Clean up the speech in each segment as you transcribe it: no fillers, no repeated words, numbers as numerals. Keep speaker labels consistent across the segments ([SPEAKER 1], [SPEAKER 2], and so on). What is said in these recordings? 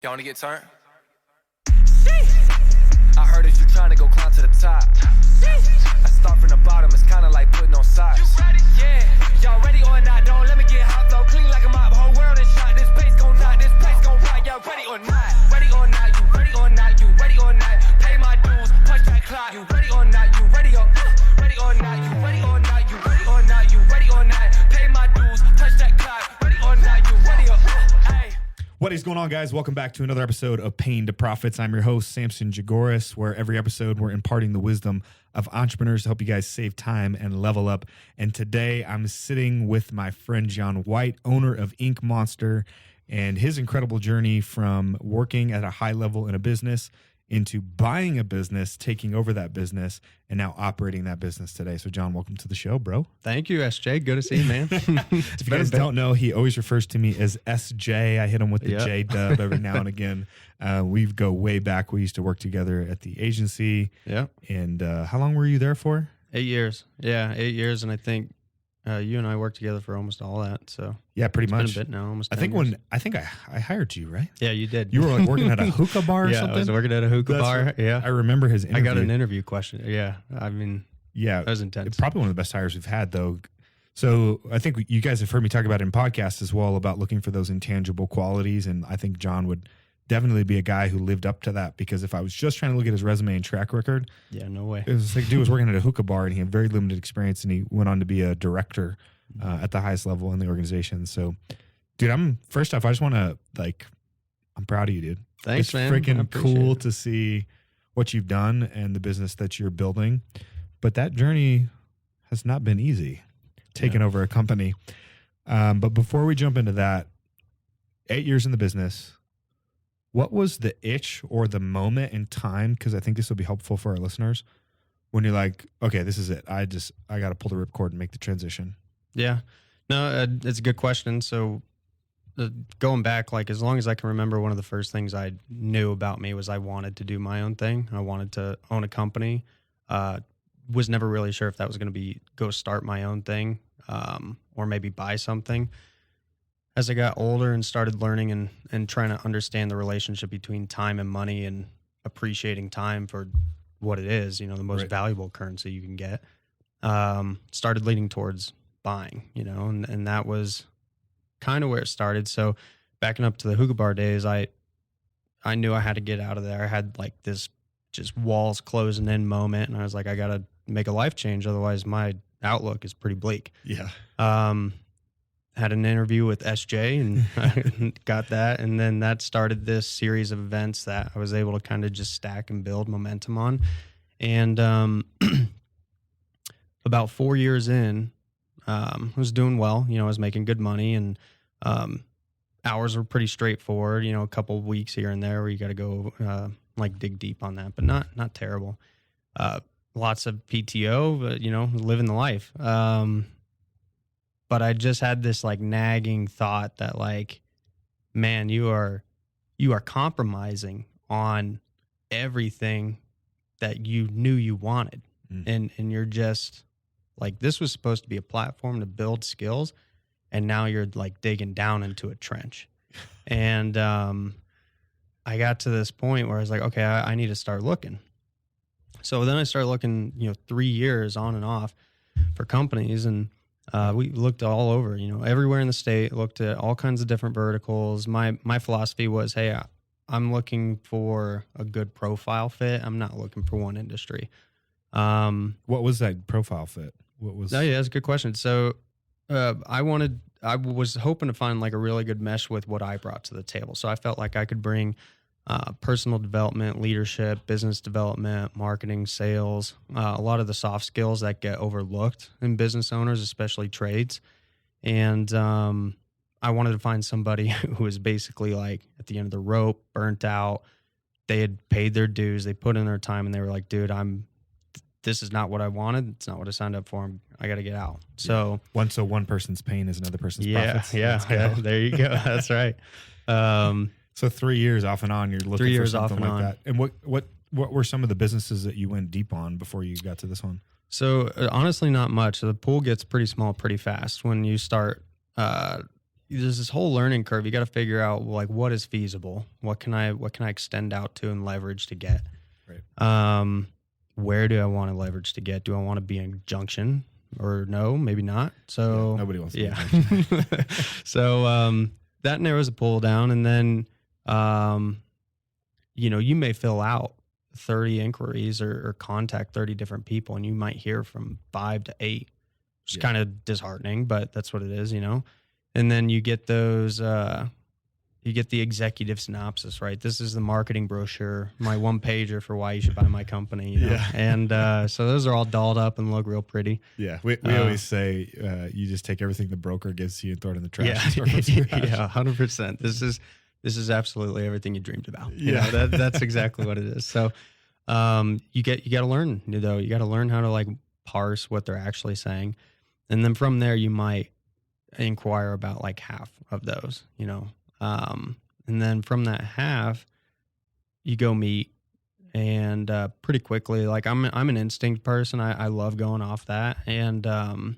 [SPEAKER 1] Y'all wanna get turned? I heard that you trying to go climb to the top. I start from the bottom, it's kinda like putting on socks. You ready? Yeah. Y'all ready or not? Don't let me get hot, though. Clean like a mop, whole world is shot. This place gon' knock, this place gon' rock. Y'all ready or not? Ready or not? You ready or not? You ready or not? Pay my dues, punch that clock. You ready or not? You ready or ready or not? You ready or not? You ready or not? You ready or not? Pay my dues, punch that clock. Ready or not? You ready or hey.
[SPEAKER 2] What is going on, guys? Welcome back to another episode of Pain to Profits. I'm your host, Samson Jagoras, where every episode we're imparting the wisdom of entrepreneurs to help you guys save time and level up. And today I'm sitting with my friend John White, owner of Monstr, and his incredible journey from working at a high level in a business into buying a business, taking over that business, and now operating that business today. So, John, welcome to the show, bro.
[SPEAKER 3] Thank you, SJ. Good to see you, man.
[SPEAKER 2] If you guys don't know, he always refers to me as SJ. I hit him with the J dub every now and again. We go way back. We used to work together at the agency.
[SPEAKER 3] Yeah.
[SPEAKER 2] And how long were you there for?
[SPEAKER 3] 8 years. Yeah, 8 years. And I think you and I worked together for almost all that. So
[SPEAKER 2] yeah, pretty much.
[SPEAKER 3] It's been a bit now, almost 10
[SPEAKER 2] I
[SPEAKER 3] years.
[SPEAKER 2] think I hired you, right?
[SPEAKER 3] Yeah, you did.
[SPEAKER 2] You were like working at a hookah bar or
[SPEAKER 3] yeah,
[SPEAKER 2] something?
[SPEAKER 3] I was working at a hookah bar.
[SPEAKER 2] Right.
[SPEAKER 3] Yeah.
[SPEAKER 2] I remember his interview.
[SPEAKER 3] I got an interview question. Yeah. I mean,
[SPEAKER 2] yeah,
[SPEAKER 3] that was intense.
[SPEAKER 2] Probably one of the best hires we've had, though. So I think you guys have heard me talk about it in podcasts as well, about looking for those intangible qualities. And I think John would definitely be a guy who lived up to that, because if I was just trying to look at his resume and track record,
[SPEAKER 3] yeah, no way.
[SPEAKER 2] it was like, dude was working at a hookah bar and he had very limited experience, and he went on to be a director at the highest level in the organization. So, dude, first off, I just want to I'm proud of you, dude.
[SPEAKER 3] Thanks,
[SPEAKER 2] it's
[SPEAKER 3] man.
[SPEAKER 2] Freaking cool to see what you've done and the business that you're building. But that journey has not been easy, taking over a company. But before we jump into that, 8 years in the business, what was the itch or the moment in time? Because I think this will be helpful for our listeners. When you're like, okay, this is it. I got to pull the ripcord and make the transition.
[SPEAKER 3] Yeah. No, it's a good question. So going back, as long as I can remember, one of the first things I knew about me was I wanted to do my own thing. I wanted to own a company. Was never really sure if that was going to go start my own thing or maybe buy something. As I got older and started learning and trying to understand the relationship between time and money and appreciating time for what it is, the most valuable currency you can get, started leaning towards buying, and that was kind of where it started. So backing up to the hookah bar days, I knew I had to get out of there. I had this just walls closing in moment, and I was like, I got to make a life change. Otherwise my outlook is pretty bleak.
[SPEAKER 2] Yeah.
[SPEAKER 3] Had an interview with SJ and I got that. And then that started this series of events that I was able to kind of just stack and build momentum on. And about 4 years in, I was doing well. I was making good money, and hours were pretty straightforward. A couple of weeks here and there where you got to go dig deep on that, but not terrible. Lots of PTO, but living the life. But I just had this nagging thought that man, you are compromising on everything that you knew you wanted. And you're just this was supposed to be a platform to build skills, and now you're digging down into a trench. And I got to this point where I was like, okay, I need to start looking. So then I started looking, 3 years on and off for companies, and we looked all over, everywhere in the state, looked at all kinds of different verticals. My philosophy was, hey, I'm looking for a good profile fit. I'm not looking for one industry.
[SPEAKER 2] What was that profile fit?
[SPEAKER 3] Oh yeah, that's a good question. So I was hoping to find a really good mesh with what I brought to the table. So I felt like I could bring personal development, leadership, business development, marketing, sales, a lot of the soft skills that get overlooked in business owners, especially trades. And I wanted to find somebody who was basically at the end of the rope, burnt out. They had paid their dues, they put in their time, and they were like, dude, this is not what I wanted. It's not what I signed up for. I got to get out. So
[SPEAKER 2] one person's pain is another person's profits.
[SPEAKER 3] Yeah. There you go. That's right.
[SPEAKER 2] So 3 years off and on, you're looking
[SPEAKER 3] 3 years
[SPEAKER 2] for something
[SPEAKER 3] off and
[SPEAKER 2] like
[SPEAKER 3] on.
[SPEAKER 2] that. And what were some of the businesses that you went deep on before you got to this one?
[SPEAKER 3] So honestly, not much. The pool gets pretty small pretty fast when you start there's this whole learning curve. You got to figure out like what is feasible. What can I extend out to and leverage to get?
[SPEAKER 2] Right.
[SPEAKER 3] Where do I want to leverage to get? Do I want to be in junction or no? Maybe not. So
[SPEAKER 2] nobody wants to.
[SPEAKER 3] Yeah. So that narrows the pool down, and then you may fill out 30 inquiries or contact 30 different people, and you might hear from 5 to 8, which is kind of disheartening, but that's what it is, And then you get those, you get the executive synopsis, right? This is the marketing brochure, my one pager for why you should buy my company.
[SPEAKER 2] Yeah.
[SPEAKER 3] And so those are all dolled up and look real pretty.
[SPEAKER 2] Yeah. We always say you just take everything the broker gives to you and throw it in the trash.
[SPEAKER 3] Yeah.
[SPEAKER 2] And start from scratch.
[SPEAKER 3] Yeah. 100%. This is absolutely everything you dreamed about.
[SPEAKER 2] Yeah.
[SPEAKER 3] That's exactly what it is. So you got to learn, you got to learn how to like parse what they're actually saying. And then from there, you might inquire about like half of those, and then from that half, you go meet, and pretty quickly, like I'm an instinct person. I love going off that, and a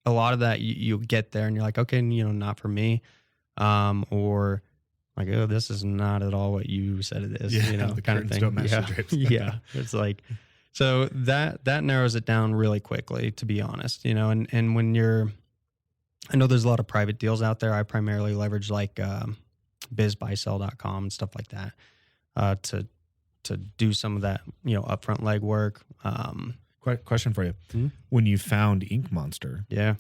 [SPEAKER 3] lot of that you get there, and you're like, okay, not for me, or like, oh, this is not at all what you said it is,
[SPEAKER 2] the
[SPEAKER 3] kind of thing.
[SPEAKER 2] don't match the drapes.
[SPEAKER 3] Yeah, it's like, so that narrows it down really quickly, to be honest, and when I know there's a lot of private deals out there. I primarily leverage like bizbuysell.com and stuff like that to do some of that, upfront legwork.
[SPEAKER 2] Question for you.
[SPEAKER 3] Hmm?
[SPEAKER 2] When you found Ink Monstr,
[SPEAKER 3] Yeah.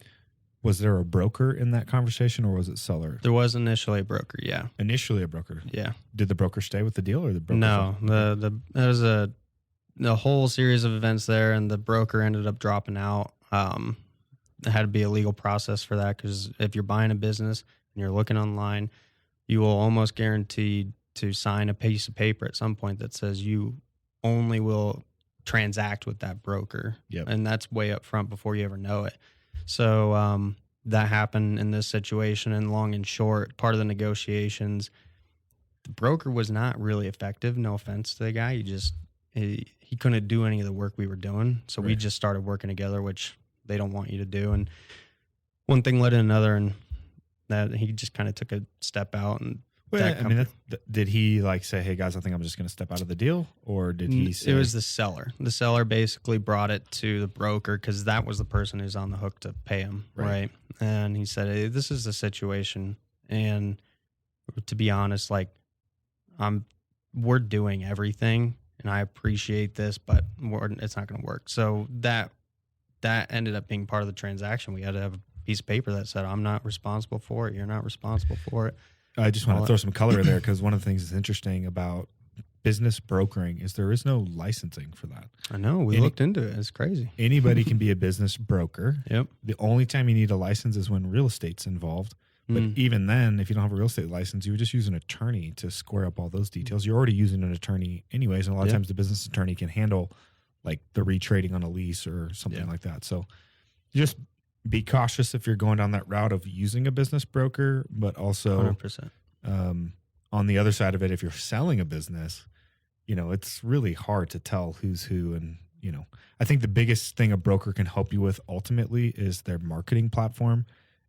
[SPEAKER 2] was there a broker in that conversation or was it seller?
[SPEAKER 3] There was initially a broker. Yeah.
[SPEAKER 2] Initially a broker.
[SPEAKER 3] Yeah.
[SPEAKER 2] Did the broker stay with the deal or the broker?
[SPEAKER 3] No, there was a whole series of events there, and the broker ended up dropping out. It had to be a legal process for that, because if you're buying a business and you're looking online, you will almost guaranteed to sign a piece of paper at some point that says you only will transact with that broker.
[SPEAKER 2] Yep.
[SPEAKER 3] And that's way up front before you ever know it. So that happened in this situation, and long and short, part of the negotiations, the broker was not really effective. No offense to the guy. He couldn't do any of the work we were doing. So we
[SPEAKER 2] Right.
[SPEAKER 3] just started working together, which they don't want you to do. And one thing led to another, and that he just kind of took a step out. And
[SPEAKER 2] did he like say, "Hey guys, I think I'm just going to step out of the deal," or did he say
[SPEAKER 3] it was the seller? The seller basically brought it to the broker, because that was the person who's on the hook to pay him, right? And he said, "Hey, this is the situation, and to be honest, like we're doing everything, and I appreciate this, but it's not going to work." So that ended up being part of the transaction. We had to have a piece of paper that said, "I'm not responsible for it. You're not responsible for it."
[SPEAKER 2] I just want to throw some color in there, because one of the things that's interesting about business brokering is there is no licensing for that.
[SPEAKER 3] I know. We looked into it. It's crazy. Anybody
[SPEAKER 2] can be a business broker.
[SPEAKER 3] Yep.
[SPEAKER 2] The only time you need a license is when real estate's involved. But even then, if you don't have a real estate license, you would just use an attorney to square up all those details. You're already using an attorney anyways, and a lot of times the business attorney can handle like the retrading on a lease or something like that. So just be cautious if you're going down that route of using a business broker, but also
[SPEAKER 3] 100%.
[SPEAKER 2] On the other side of it, if you're selling a business, it's really hard to tell who's who. And, I think the biggest thing a broker can help you with ultimately is their marketing platform.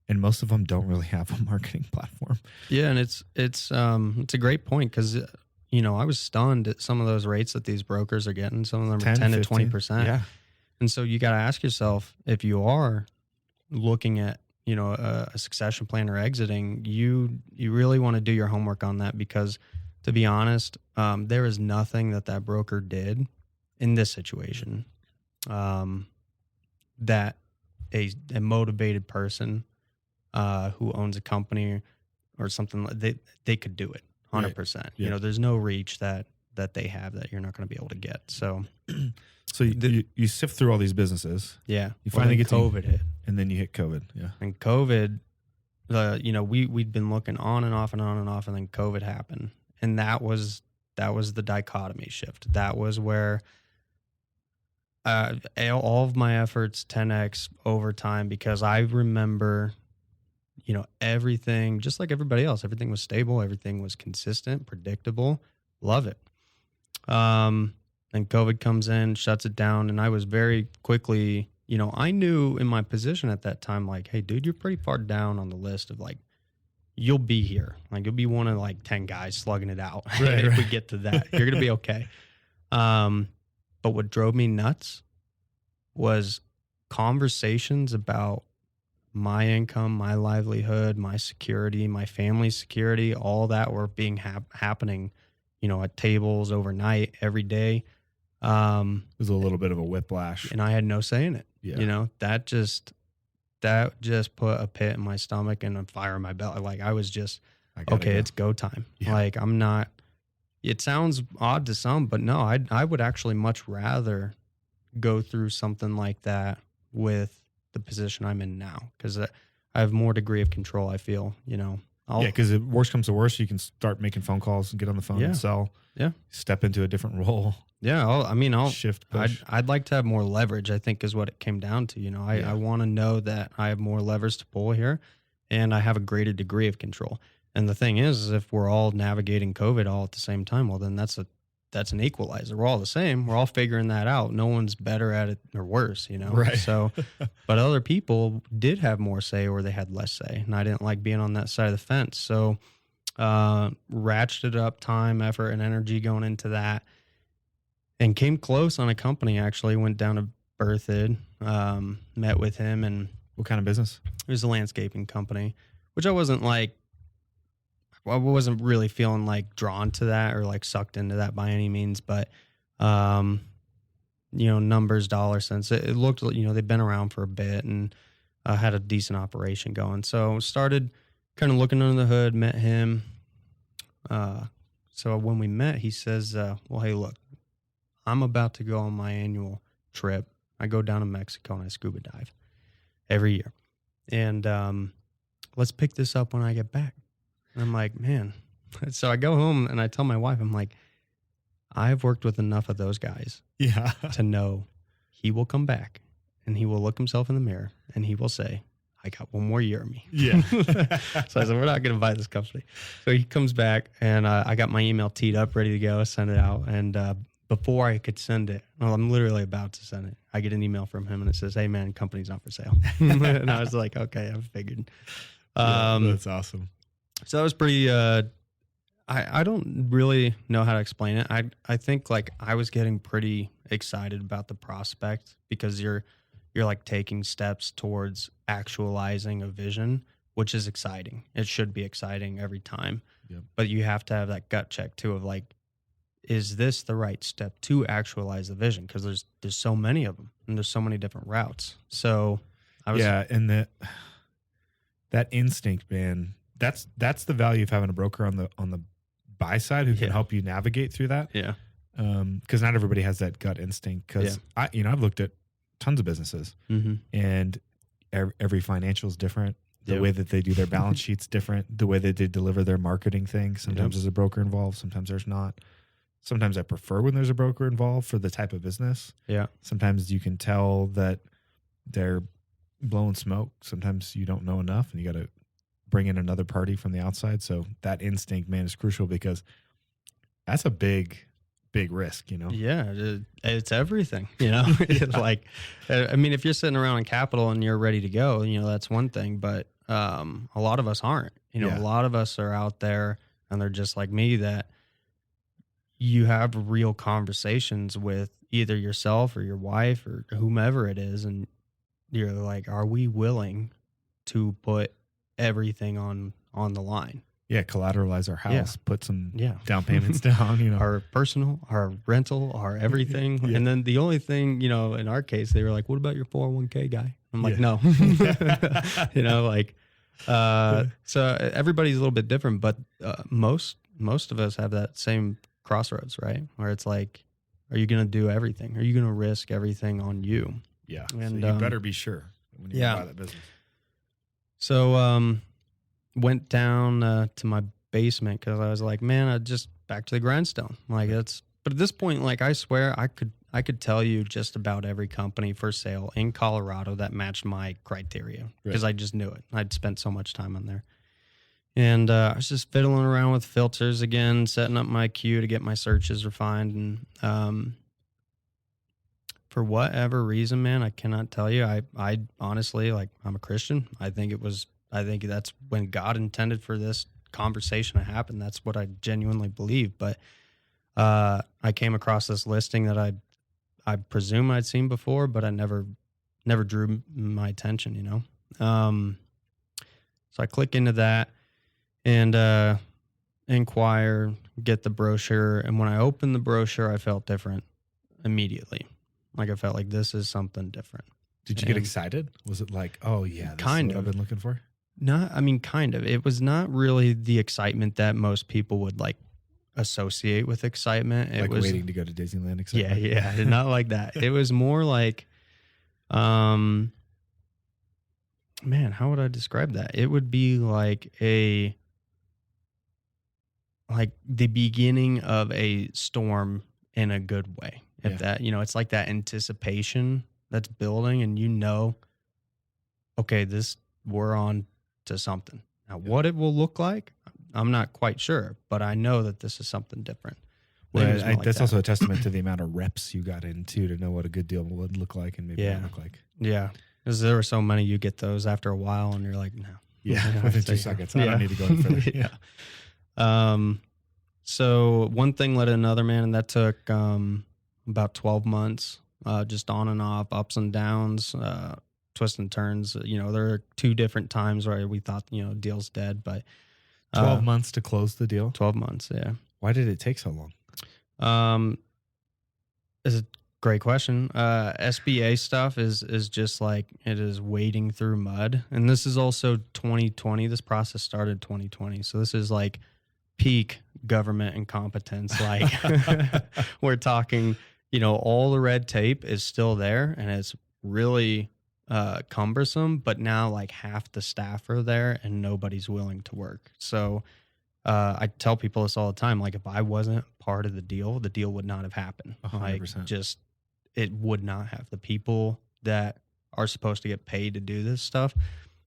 [SPEAKER 2] And most of them don't really have a marketing platform.
[SPEAKER 3] Yeah. And it's a great point, because, I was stunned at some of those rates that these brokers are getting. Some of them are 10 to 20%.
[SPEAKER 2] Yeah.
[SPEAKER 3] And so you got to ask yourself, if you are looking at, a succession plan or exiting, you really want to do your homework on that, because to be honest, there is nothing that broker did in this situation that a motivated person who owns a company or something, they could do it 100%.
[SPEAKER 2] Right. Yeah.
[SPEAKER 3] There's no reach that they have that you're not going to be able to get. So
[SPEAKER 2] you sift through all these businesses.
[SPEAKER 3] Yeah.
[SPEAKER 2] You finally get
[SPEAKER 3] COVID hit.
[SPEAKER 2] And then you hit COVID. Yeah.
[SPEAKER 3] And COVID, we'd been looking on and off and on and off, and then COVID happened. And that was the dichotomy shift. That was where all of my efforts 10x over time, because I remember, everything, just like everybody else, everything was stable. Everything was consistent, predictable. Love it. Then COVID comes in, shuts it down. And I was very quickly you know, I knew in my position at that time, like, hey, dude, you're pretty far down on the list of like, you'll be here. Like, you'll be one of like 10 guys slugging it out.
[SPEAKER 2] Right,
[SPEAKER 3] if we get to that, you're going to be okay. But what drove me nuts was conversations about my income, my livelihood, my security, my family's security, all that were being happening, you know, at tables overnight, every day.
[SPEAKER 2] It was a little bit of a whiplash.
[SPEAKER 3] And I had no say in it.
[SPEAKER 2] Yeah.
[SPEAKER 3] You know, that just put a pit in my stomach and a fire in my belly. Like, I was just, okay, it's go time.
[SPEAKER 2] Yeah.
[SPEAKER 3] Like, I'm not, it sounds odd to some, but no, I would actually much rather go through something like that with the position I'm in now, because I have more degree of control, I feel, you know.
[SPEAKER 2] Because if worst comes to worst, you can start making phone calls and get on the phone and sell.
[SPEAKER 3] Yeah.
[SPEAKER 2] Step into a different role.
[SPEAKER 3] Yeah. I'll
[SPEAKER 2] shift. Push.
[SPEAKER 3] I'd like to have more leverage, I think, is what it came down to. You know, I want to know that I have more levers to pull here and I have a greater degree of control. And the thing is if we're all navigating COVID all at the same time, well, then that's an equalizer. We're all the same. We're all figuring that out. No one's better at it or worse, you know?
[SPEAKER 2] Right.
[SPEAKER 3] So, but other people did have more say or they had less say. And I didn't like being on that side of the fence. So, ratcheted up time, effort, and energy going into that. And came close on a company, actually. Went down to Berthoud, met with him. And
[SPEAKER 2] what kind of business?
[SPEAKER 3] It was a landscaping company, which I wasn't really feeling like drawn to that or like sucked into that by any means. But, you know, numbers, dollar cents, it looked, you know, they've been around for a bit and had a decent operation going. So started kind of looking under the hood, met him. So when we met, he says, well, hey, look, I'm about to go on my annual trip. I go down to Mexico and I scuba dive every year. And let's pick this up when I get back. And I'm like, man. So I go home and I tell my wife, I'm like, I've worked with enough of those guys to know he will come back and he will look himself in the mirror and he will say, I got one more year of me.
[SPEAKER 2] Yeah.
[SPEAKER 3] So I said, we're not going to buy this company. So he comes back and I got my email teed up, ready to go, send it out. And before I could send it, well, I'm literally about to send it, I get an email from him and it says, hey, man, company's not for sale. And I was like, okay, I figured.
[SPEAKER 2] That's awesome.
[SPEAKER 3] So that was pretty, I don't really know how to explain it. I think like I was getting pretty excited about the prospect because you're like taking steps towards actualizing a vision, which is exciting. It should be exciting every time.
[SPEAKER 2] Yep.
[SPEAKER 3] But you have to have that gut check too of like, is this the right step to actualize the vision? Because there's so many of them and there's so many different routes. So I was
[SPEAKER 2] and that instinct, man. That's the value of having a broker on the buy side who can help you navigate through that.
[SPEAKER 3] Yeah.
[SPEAKER 2] Because not everybody has that gut instinct. Because I've looked at tons of businesses, and every financial is different. The way that they do their balance sheet's different. The way that they deliver their marketing thing. Sometimes there's a broker involved. Sometimes there's not. Sometimes I prefer when there's a broker involved for the type of business.
[SPEAKER 3] Yeah.
[SPEAKER 2] Sometimes you can tell that they're blowing smoke. Sometimes you don't know enough, and you got to bring in another party from the outside. So that instinct, man, is crucial because that's a big risk, you know?
[SPEAKER 3] Yeah. It's everything, you know? It's like, I mean, if you're sitting around in capital and you're ready to go, you know, that's one thing, but a lot of us aren't, you know, a lot of us are out there and they're just like me that you have real conversations with either yourself or your wife or whomever it is. And you're like, are we willing to put everything on the line?
[SPEAKER 2] Yeah, collateralize our house,
[SPEAKER 3] Yeah.
[SPEAKER 2] put some down payments down, you know.
[SPEAKER 3] Our personal, our rental, our everything.
[SPEAKER 2] Yeah.
[SPEAKER 3] And then the only thing, you know, in our case, they were like, what about your 401k guy? I'm like, no. You know, like, so everybody's a little bit different, but most of us have that same crossroads, right? Where it's like, are you going to do everything? Are you going to risk everything on you?
[SPEAKER 2] Yeah.
[SPEAKER 3] And
[SPEAKER 2] so you better be sure when you buy that business.
[SPEAKER 3] So, went down to my basement because I was like, man, I just back to the grindstone. Like but at this point, like I swear I could tell you just about every company for sale in Colorado that matched my criteria because I just knew it. I'd spent so much time on there. And I was just fiddling around with filters again, setting up my queue to get my searches refined. And for whatever reason, man, I cannot tell you. I honestly, like, I'm a Christian. I think that's when God intended for this conversation to happen. That's what I genuinely believe. But I came across this listing that I presume I'd seen before, but I never drew my attention, you know? So I click into that and inquire, get the brochure. And when I opened the brochure, I felt different immediately. Like, I felt like this is something different.
[SPEAKER 2] Did you get excited? Was it like, oh yeah, this
[SPEAKER 3] kind
[SPEAKER 2] is what
[SPEAKER 3] of
[SPEAKER 2] I've been looking for?
[SPEAKER 3] Kind of. It was not really the excitement that most people would like associate with excitement. It
[SPEAKER 2] like
[SPEAKER 3] was
[SPEAKER 2] waiting to go to Disneyland excitement?
[SPEAKER 3] Yeah. I did not like that. It was more like, man, how would I describe that? It would be like the beginning of a storm in a good way. If that, it's like that anticipation that's building, and okay, we're on to something. Now, what it will look like, I'm not quite sure, but I know that this is something different.
[SPEAKER 2] Well, that's also a testament to the amount of reps you got into to know what a good deal would look like and maybe not look like.
[SPEAKER 3] Yeah, because there were so many, you get those after a while, and you're like, no.
[SPEAKER 2] Yeah, within 2 seconds. I don't need to go any further.
[SPEAKER 3] Yeah. So one thing led to another, man, and that took about 12 months, just on and off, ups and downs, twists and turns. There are 2 different times where we thought, deal's dead, but
[SPEAKER 2] 12 months to close the deal?
[SPEAKER 3] 12 months, yeah.
[SPEAKER 2] Why did it take so long?
[SPEAKER 3] It's a great question. SBA stuff is just like, it is wading through mud. And this is also 2020. This process started 2020. So this is like peak government incompetence. Like, we're talking, all the red tape is still there, and it's really cumbersome, but now like half the staff are there and nobody's willing to work. So I tell people this all the time. Like, if I wasn't part of the deal would not have happened.
[SPEAKER 2] 100%.
[SPEAKER 3] Like, just, it would not have. The people that are supposed to get paid to do this stuff.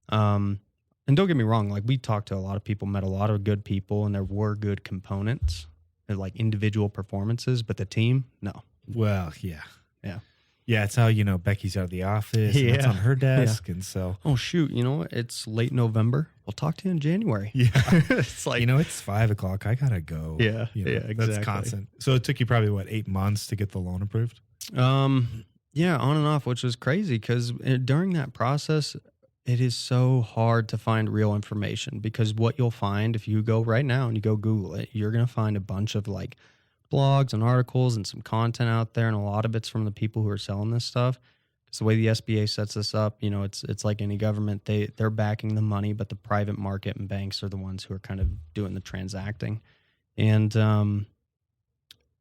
[SPEAKER 3] And don't get me wrong. Like, we talked to a lot of people, met a lot of good people, and there were good components, like individual performances, but the team, no.
[SPEAKER 2] Well, yeah.
[SPEAKER 3] Yeah.
[SPEAKER 2] Yeah, it's how, Becky's out of the office and it's on her desk. And so,
[SPEAKER 3] oh, shoot. You know what? It's late November. We'll talk to you in January.
[SPEAKER 2] Yeah.
[SPEAKER 3] It's like,
[SPEAKER 2] it's 5:00. I got to go.
[SPEAKER 3] Yeah. Exactly.
[SPEAKER 2] That's constant. So it took you probably 8 months to get the loan approved?
[SPEAKER 3] Yeah, on and off, which was crazy because during that process, it is so hard to find real information, because what you'll find if you go right now and you go Google it, you're going to find a bunch of like blogs and articles and some content out there, and a lot of it's from the people who are selling this stuff. Because the way the SBA sets this up, it's like any government, they're backing the money, but the private market and banks are the ones who are kind of doing the transacting. And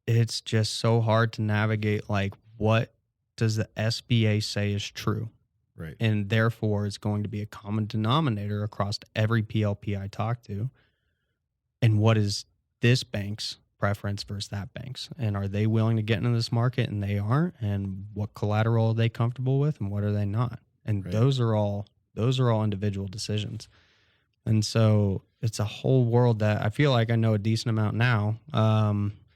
[SPEAKER 3] it's just so hard to navigate, like, what does the SBA say is true?
[SPEAKER 2] Right.
[SPEAKER 3] And therefore it's going to be a common denominator across every PLP I talk to. And what is this bank's preference versus that bank's? And are they willing to get into this market and they aren't? And what collateral are they comfortable with and what are they not? And
[SPEAKER 2] right.
[SPEAKER 3] those are all individual decisions. And so it's a whole world that I feel like I know a decent amount now.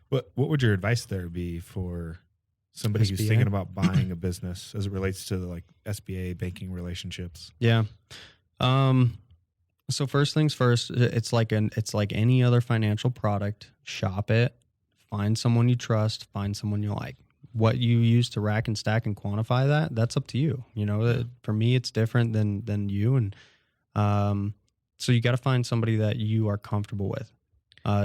[SPEAKER 2] What would your advice there be for somebody who's
[SPEAKER 3] SBA?
[SPEAKER 2] thinking about buying a business as it relates to the like SBA banking relationships?
[SPEAKER 3] Yeah. So first things first, it's like any other financial product. Shop it, find someone you trust, find someone you like. What you use to rack and stack and quantify that's up to you. For me, it's different than you. And so you got to find somebody that you are comfortable with.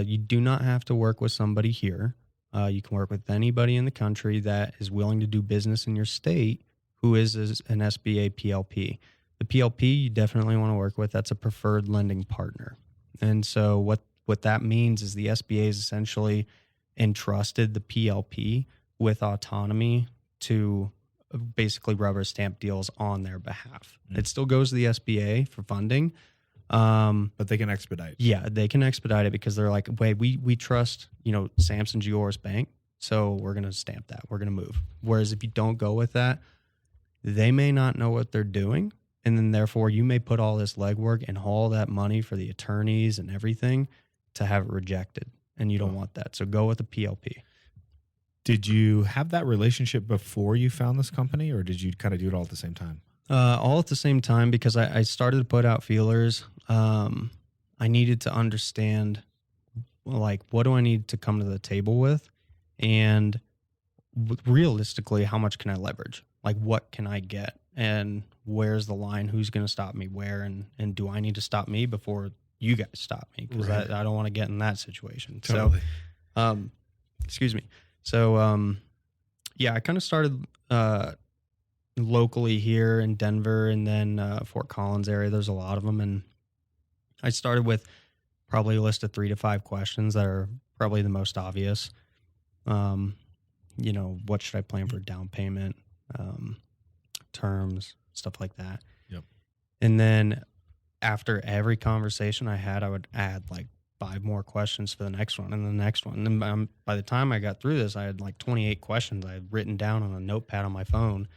[SPEAKER 3] You do not have to work with somebody here. You can work with anybody in the country that is willing to do business in your state who is an SBA PLP. The PLP you definitely want to work with. That's a preferred lending partner. And so what that means is the SBA is essentially entrusted the PLP with autonomy to basically rubber stamp deals on their behalf. It still goes to the SBA for funding.
[SPEAKER 2] But they can expedite.
[SPEAKER 3] Yeah, they can expedite it because they're like, wait, we trust, Samson Jagoras Bank, so we're going to stamp that. We're going to move. Whereas if you don't go with that, they may not know what they're doing. And then therefore you may put all this legwork and all that money for the attorneys and everything to have it rejected. And you don't want that. So go with the PLP.
[SPEAKER 2] Did you have that relationship before you found this company, or did you kind of do it all at the same time?
[SPEAKER 3] All at the same time, because I started to put out feelers. I needed to understand, like, what do I need to come to the table with? And realistically, how much can I leverage? Like, what can I get? And where's the line? Who's going to stop me where? And do I need to stop me before you guys stop me? Because
[SPEAKER 2] Right.
[SPEAKER 3] I don't want to get in that situation.
[SPEAKER 2] Totally.
[SPEAKER 3] So, excuse me. So, yeah, I kind of started locally here in Denver, and then Fort Collins area. There's a lot of them. And I started with probably a list of 3 to 5 questions that are probably the most obvious. You know, what should I plan for down payment, terms, stuff like that.
[SPEAKER 2] Yep.
[SPEAKER 3] And then after every conversation I had, I would add like 5 more questions for the next one and the next one. And then by the time I got through this, I had like 28 questions I had written down on a notepad on my phone.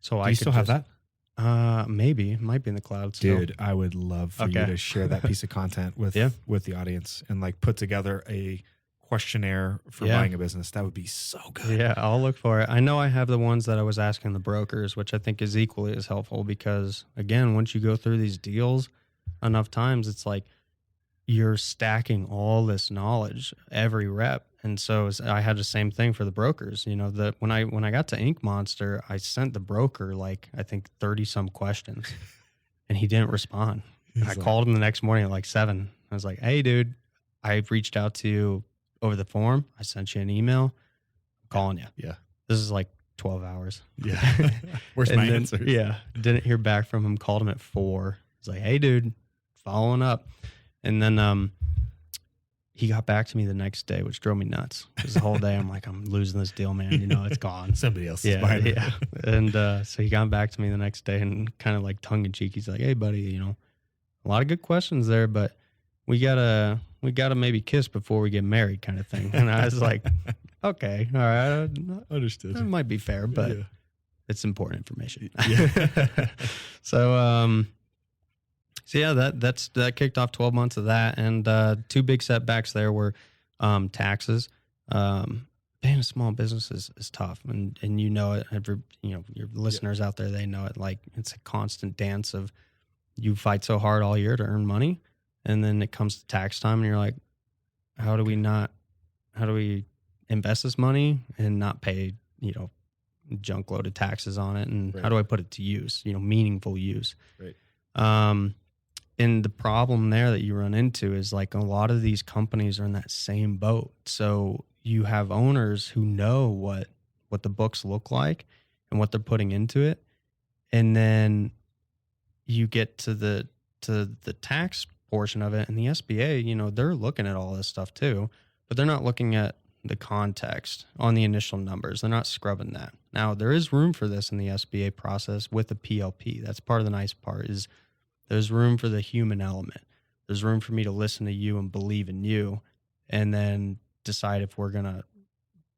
[SPEAKER 3] So
[SPEAKER 2] Do
[SPEAKER 3] I
[SPEAKER 2] you
[SPEAKER 3] could
[SPEAKER 2] still have that?
[SPEAKER 3] Maybe it might be in the cloud still.
[SPEAKER 2] Dude, I would love for you
[SPEAKER 3] Okay.
[SPEAKER 2] to share that piece of content with
[SPEAKER 3] Yeah.
[SPEAKER 2] with the audience and like put together a questionnaire for
[SPEAKER 3] Yeah.
[SPEAKER 2] buying a business. That would be so good.
[SPEAKER 3] Yeah, I'll look for it. I know I have the ones that I was asking the brokers, which I think is equally as helpful because, again, once you go through these deals enough times, it's like you're stacking all this knowledge every rep. And so I had the same thing for the brokers. You know, that when I got to Ink Monster, I sent the broker like I think 30 some questions, and he didn't respond.
[SPEAKER 2] He's
[SPEAKER 3] I
[SPEAKER 2] like,
[SPEAKER 3] called him the next morning at like 7. I was like, "Hey, dude, I reached out to you over the form. I sent you an email. I'm calling you.
[SPEAKER 2] Yeah.
[SPEAKER 3] This is like 12 hours.
[SPEAKER 2] Yeah. Where's
[SPEAKER 3] And
[SPEAKER 2] my
[SPEAKER 3] then,
[SPEAKER 2] answers?
[SPEAKER 3] Yeah. Didn't hear back from him. Called him at 4. He's like, "Hey, dude, following up." And then he got back to me the next day, which drove me nuts. Because the whole day I'm like, I'm losing this deal, man. You know, it's gone.
[SPEAKER 2] Somebody else is
[SPEAKER 3] Yeah,
[SPEAKER 2] buying it.
[SPEAKER 3] yeah. And so he got back to me the next day and kind of like tongue in cheek. He's like, "Hey, buddy, you know, a lot of good questions there, but we gotta maybe kiss before we get married," kind of thing. And I was like, "Okay, all right,
[SPEAKER 2] Understood.
[SPEAKER 3] that might be fair, but
[SPEAKER 2] Yeah.
[SPEAKER 3] it's important information."
[SPEAKER 2] Yeah.
[SPEAKER 3] So yeah, that kicked off 12 months of that, and 2 big setbacks there were taxes. Being a small business is tough, and you know it. Your listeners out there, they know it. Like, it's a constant dance of you fight so hard all year to earn money, and then it comes to tax time, and you're like, how do we invest this money and not pay junk load of taxes on it, and
[SPEAKER 2] Right.
[SPEAKER 3] how do I put it to use, meaningful use?
[SPEAKER 2] Right.
[SPEAKER 3] And the problem there that you run into is like a lot of these companies are in that same boat. So you have owners who know what the books look like and what they're putting into it. And then you get to the tax portion of it, and the SBA, they're looking at all this stuff too, but they're not looking at the context on the initial numbers. They're not scrubbing that. Now, there is room for this in the SBA process with the PLP. That's part of the nice part is there's room for the human element. There's room for me to listen to you and believe in you, and then decide if we're going to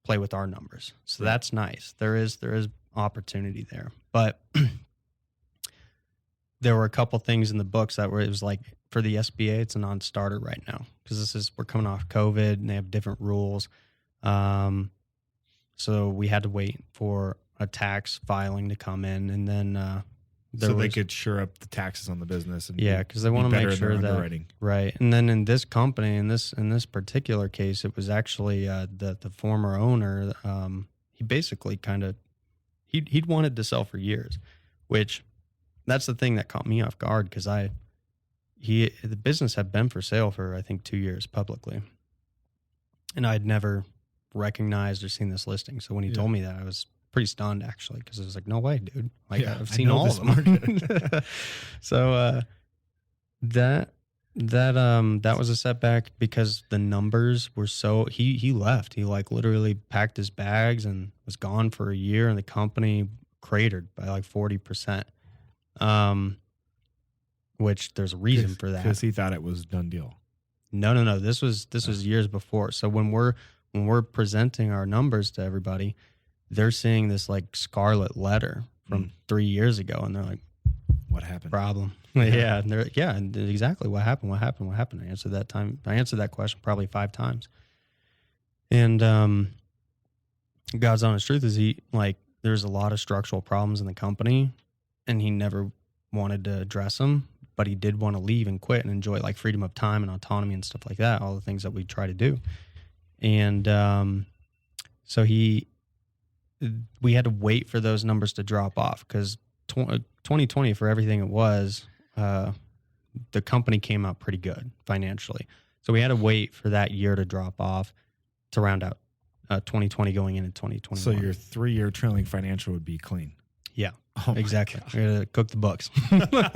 [SPEAKER 3] play with our numbers. So
[SPEAKER 2] Right.
[SPEAKER 3] that's nice. There is opportunity there. But there were a couple things in the books that it was like, for the SBA, it's a non-starter right now because we're coming off COVID and they have different rules. So we had to wait for a tax filing to come in, and then
[SPEAKER 2] They could shore up the taxes on the business. And
[SPEAKER 3] yeah, because they want to make sure that
[SPEAKER 2] underwriting.
[SPEAKER 3] right. And then in this company, in this particular case, it was actually the former owner. He basically he'd wanted to sell for years, which that's the thing that caught me off guard because the business had been for sale for I think 2 years publicly, and I'd never recognized or seen this listing. So when he told me that, I was pretty stunned actually, because I was like, "No way, dude! Like,
[SPEAKER 2] Yeah,
[SPEAKER 3] I've
[SPEAKER 2] I
[SPEAKER 3] seen
[SPEAKER 2] know
[SPEAKER 3] all
[SPEAKER 2] this
[SPEAKER 3] of them."
[SPEAKER 2] market.
[SPEAKER 3] So that was a setback because the numbers were so. He left. He like literally packed his bags and was gone for a year, and the company cratered by like 40%. Which there's a reason for that.
[SPEAKER 2] Because he thought it was done deal.
[SPEAKER 3] No. This was years before. So when we're presenting our numbers to everybody, they're seeing this like scarlet letter from 3 years ago, and they're like,
[SPEAKER 2] What happened?
[SPEAKER 3] "Problem." Yeah, and they're and exactly what happened. I answered that question probably 5 times, and God's honest truth is there's a lot of structural problems in the company, and he never wanted to address them, but he did want to leave and quit and enjoy like freedom of time and autonomy and stuff like that, all the things that we try to do. And so we had to wait for those numbers to drop off, because 2020, for everything it was, the company came out pretty good financially. So we had to wait for that year to drop off to round out 2020 going into 2021.
[SPEAKER 2] So your 3-year trailing financial would be clean.
[SPEAKER 3] Yeah,
[SPEAKER 2] oh
[SPEAKER 3] exactly. We're going to cook the books.
[SPEAKER 2] Well,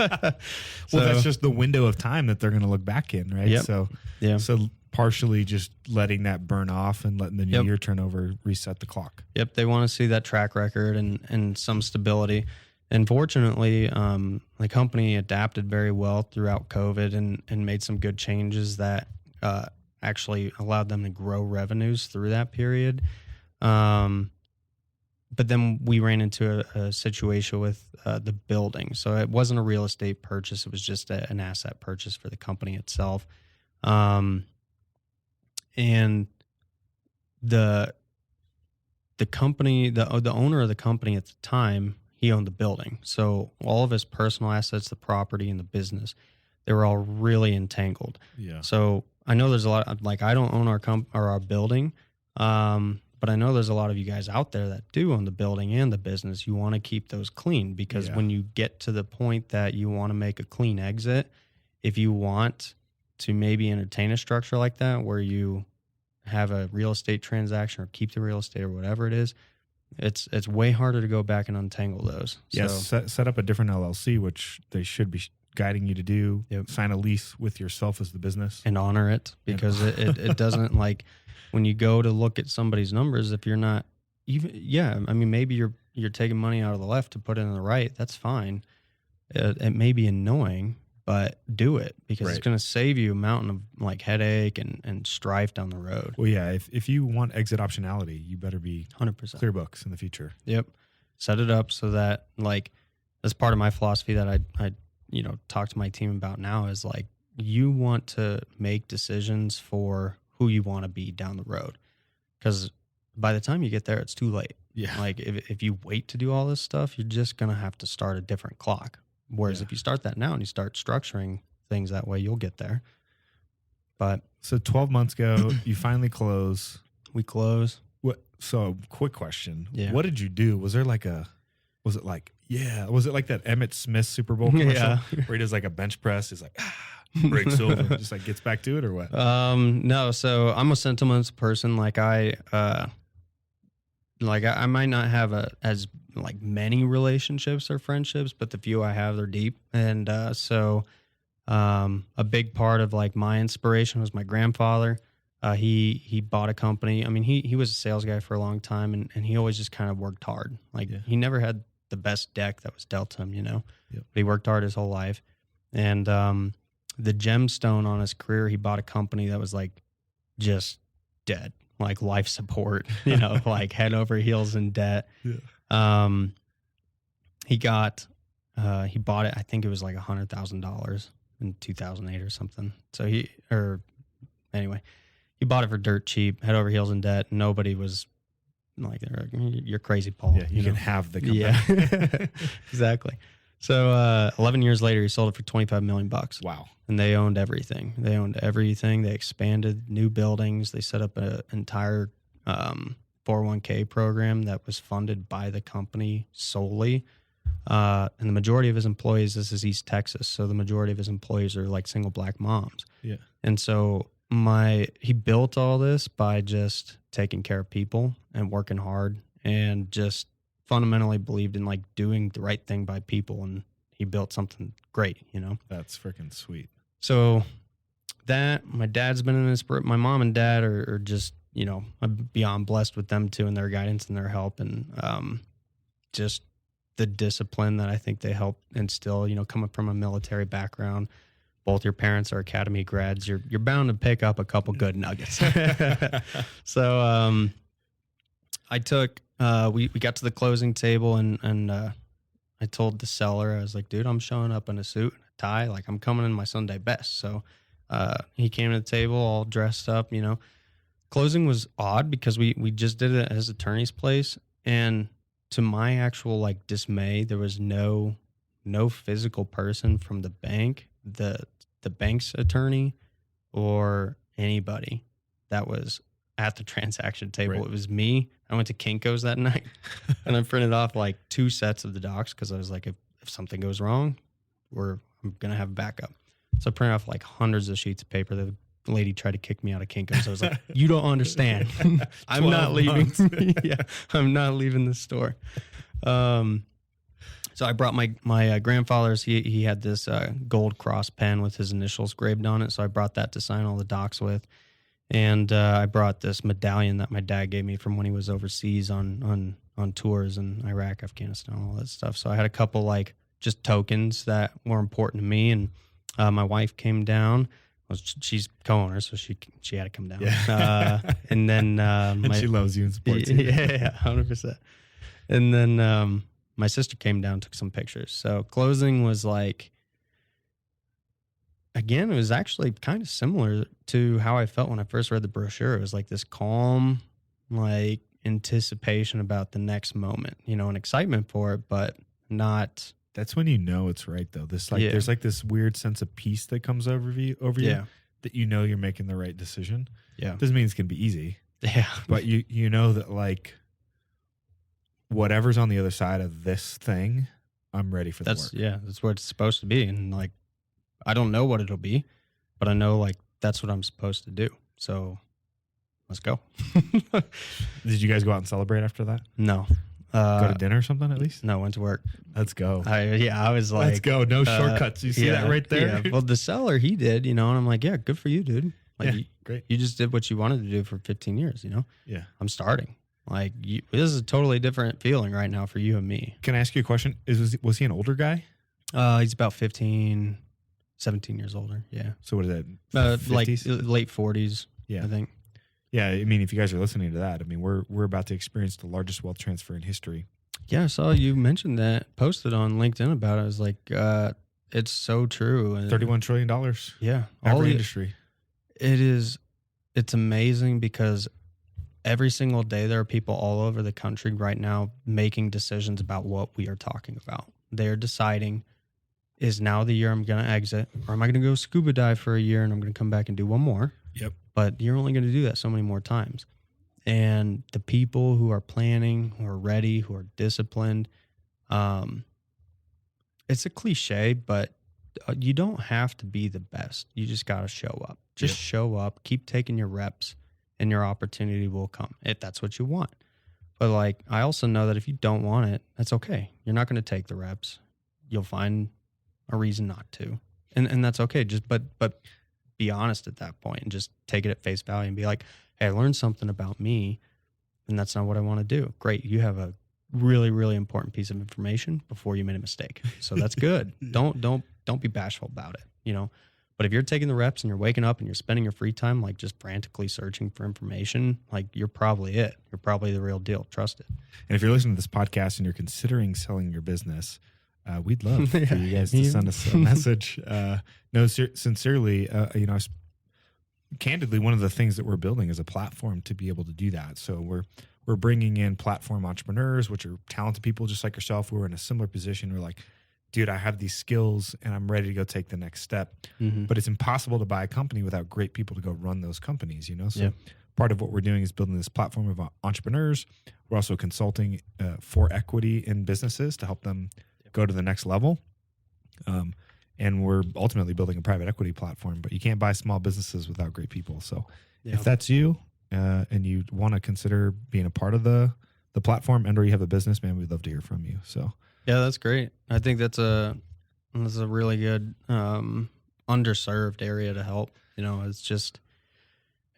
[SPEAKER 2] that's just the window of time that they're going to look back in, right?
[SPEAKER 3] Yep.
[SPEAKER 2] So,
[SPEAKER 3] yeah.
[SPEAKER 2] So partially just letting that burn off and letting the new year turnover reset the clock.
[SPEAKER 3] Yep. They want to see that track record and some stability. And fortunately, the company adapted very well throughout COVID and made some good changes that actually allowed them to grow revenues through that period. But then we ran into a situation with the building. So it wasn't a real estate purchase. It was just an asset purchase for the company itself. And the company, the owner of the company at the time, he owned the building. So all of his personal assets, the property and the business, they were all really entangled.
[SPEAKER 2] Yeah.
[SPEAKER 3] So I know there's a lot of, I don't own our building. But I know there's a lot of you guys out there that do own the building and the business. You want to keep those clean, because when you get to the point that you want to make a clean exit, if you want to maybe entertain a structure like that where you have a real estate transaction or keep the real estate or whatever it is, it's way harder to go back and untangle those.
[SPEAKER 2] Yes,
[SPEAKER 3] So,
[SPEAKER 2] set up a different LLC, which they should be guiding you to do.
[SPEAKER 3] Yep.
[SPEAKER 2] Sign a lease with yourself as the business.
[SPEAKER 3] and honor it, because it doesn't like when you go to look at somebody's numbers, if you're not even, maybe you're taking money out of the left to put it in the right. That's fine. It may be annoying, but do it, because it's going to save you a mountain of like headache and strife down the road.
[SPEAKER 2] Well, yeah, if you want exit optionality, you better be
[SPEAKER 3] 100%
[SPEAKER 2] clear books in the future.
[SPEAKER 3] Yep. Set it up so that, like, that's part of my philosophy that I talk to my team about now is like, you want to make decisions for who you want to be down the road, because by the time you get there, it's too late.
[SPEAKER 2] Yeah.
[SPEAKER 3] Like if you wait to do all this stuff, you're just going to have to start a different clock. Whereas if you start that now and you start structuring things that way, you'll get there. But
[SPEAKER 2] so 12 months ago, you finally close.
[SPEAKER 3] We close.
[SPEAKER 2] What? So quick question.
[SPEAKER 3] Yeah.
[SPEAKER 2] What did you do? Was it like that Emmett Smith Super Bowl commercial where he does like a bench press? He's like, breaks over and just like gets back to it, or what?
[SPEAKER 3] No. So I'm a sentimental person. Like I might not have as like many relationships or friendships, but the few I have, they're deep. And so a big part of like my inspiration was my grandfather. He bought a company. I mean, he was a sales guy for a long time, and he always just kind of worked hard. Like he never had the best deck that was dealt to him, But he worked hard his whole life. And the gemstone on his career, he bought a company that was like just dead, like life support, like head over heels in debt. Yeah. He bought it, I think it was like $100,000 in 2008 or something. So he bought it for dirt cheap, head over heels in debt. Nobody was like, you're crazy, Paul.
[SPEAKER 2] Yeah, you can have the company.
[SPEAKER 3] Yeah, exactly. So 11 years later, he sold it for $25 million.
[SPEAKER 2] Wow.
[SPEAKER 3] And they owned everything. They expanded new buildings. They set up an entire 401k program that was funded by the company solely. And the majority of his employees, this is East Texas, so the majority of his employees are like single black moms.
[SPEAKER 2] Yeah.
[SPEAKER 3] And so he built all this by just taking care of people and working hard, and just fundamentally believed in like doing the right thing by people, and he built something great,
[SPEAKER 2] That's freaking sweet.
[SPEAKER 3] So that my dad's been an inspiration. My mom and dad are just, I'm beyond blessed with them too, and their guidance and their help, and just the discipline that I think they help instill, coming from a military background. Both your parents are academy grads. You're bound to pick up a couple good nuggets. So I took we got to the closing table, and I told the seller, I was like, dude, I'm showing up in a suit and a tie. Like, I'm coming in my Sunday best. So he came to the table all dressed up, closing was odd because we just did it at his attorney's place, and to my actual like dismay, there was no physical person from the bank, the bank's attorney, or anybody that was at the transaction table. Right. It was me. I went to Kinko's that night and I printed off like 2 sets of the docs because I was like, if something goes wrong, I'm going to have a backup. So I printed off like hundreds of sheets of paper. The lady tried to kick me out of Kinko's. I was like, you don't understand. I'm not leaving. Yeah, I'm not leaving the store. So I brought my grandfather's. He had this gold cross pen with his initials engraved on it. So I brought that to sign all the docs with. And I brought this medallion that my dad gave me from when he was overseas on tours in Iraq, Afghanistan, all that stuff. So I had a couple like just tokens that were important to me. And my wife came down. Well, she's co-owner, so she had to come down. Yeah. And then
[SPEAKER 2] and she loves you and supports you.
[SPEAKER 3] Yeah, 100%. And then my sister came down, took some pictures. So closing was like, again, it was actually kind of similar to how I felt when I first read the brochure. It was like this calm, like anticipation about the next moment, an excitement for it, but not.
[SPEAKER 2] That's when you know it's right, though. There's like this weird sense of peace that comes over you that you're making the right decision.
[SPEAKER 3] Yeah,
[SPEAKER 2] doesn't mean it's gonna be easy.
[SPEAKER 3] Yeah,
[SPEAKER 2] but you know that like whatever's on the other side of this thing, I'm ready for the work.
[SPEAKER 3] Yeah, that's what it's supposed to be, and like. I don't know what it'll be, but I know like that's what I'm supposed to do. So let's go.
[SPEAKER 2] Did you guys go out and celebrate after that?
[SPEAKER 3] No.
[SPEAKER 2] Go to dinner or something at least?
[SPEAKER 3] No, went to work.
[SPEAKER 2] Let's go.
[SPEAKER 3] I was like,
[SPEAKER 2] let's go. No shortcuts. You see that right there?
[SPEAKER 3] Yeah. Well, the seller, he did, and I'm like, yeah, good for you, dude. Like,
[SPEAKER 2] great.
[SPEAKER 3] You just did what you wanted to do for 15 years,
[SPEAKER 2] Yeah.
[SPEAKER 3] I'm starting. Like, this is a totally different feeling right now for you and me.
[SPEAKER 2] Can I ask you a question? Was he an older guy?
[SPEAKER 3] He's about 17 years older. Yeah.
[SPEAKER 2] So what is that?
[SPEAKER 3] Like late 40s.
[SPEAKER 2] Yeah.
[SPEAKER 3] I think.
[SPEAKER 2] Yeah. I mean, if you guys are listening to that, I mean, we're about to experience the largest wealth transfer in history.
[SPEAKER 3] Yeah. I saw you mentioned that, posted on LinkedIn about it. I was like, it's so true. And
[SPEAKER 2] $31 trillion.
[SPEAKER 3] Yeah.
[SPEAKER 2] Every industry.
[SPEAKER 3] It's amazing because every single day there are people all over the country right now making decisions about what we are talking about. They're deciding, is now the year I'm going to exit, or am I going to go scuba dive for a year and I'm going to come back and do one more?
[SPEAKER 2] Yep.
[SPEAKER 3] But you're only going to do that so many more times. And the people who are planning, who are ready, who are disciplined, it's a cliche, but you don't have to be the best. You just got to show up. Just show up, keep taking your reps, and your opportunity will come if that's what you want. But like, I also know that if you don't want it, that's okay. You're not going to take the reps. You'll find a reason not to, and that's okay. Just but be honest at that point and just take it at face value and be like, hey, I learned something about me, and that's not what I want to do. Great, you have a really, really important piece of information before you made a mistake, so that's good. Don't be bashful about it, But if you're taking the reps and you're waking up and you're spending your free time like just frantically searching for information, like you're probably it. You're probably the real deal. Trust it.
[SPEAKER 2] And if you're listening to this podcast and you're considering selling your business, we'd love for you guys to send us a message. Sincerely, candidly, one of the things that we're building is a platform to be able to do that. So we're bringing in platform entrepreneurs, which are talented people just like yourself who are in a similar position. We're like, dude, I have these skills and I'm ready to go take the next step. Mm-hmm. But it's impossible to buy a company without great people to go run those companies, So part of what we're doing is building this platform of entrepreneurs. We're also consulting for equity in businesses to help them go to the next level. And we're ultimately building a private equity platform, but you can't buy small businesses without great people. So if that's you and you want to consider being a part of the platform and or you have a business, man, we'd love to hear from you. So
[SPEAKER 3] yeah, that's great. I think that's a really good underserved area to help. It's just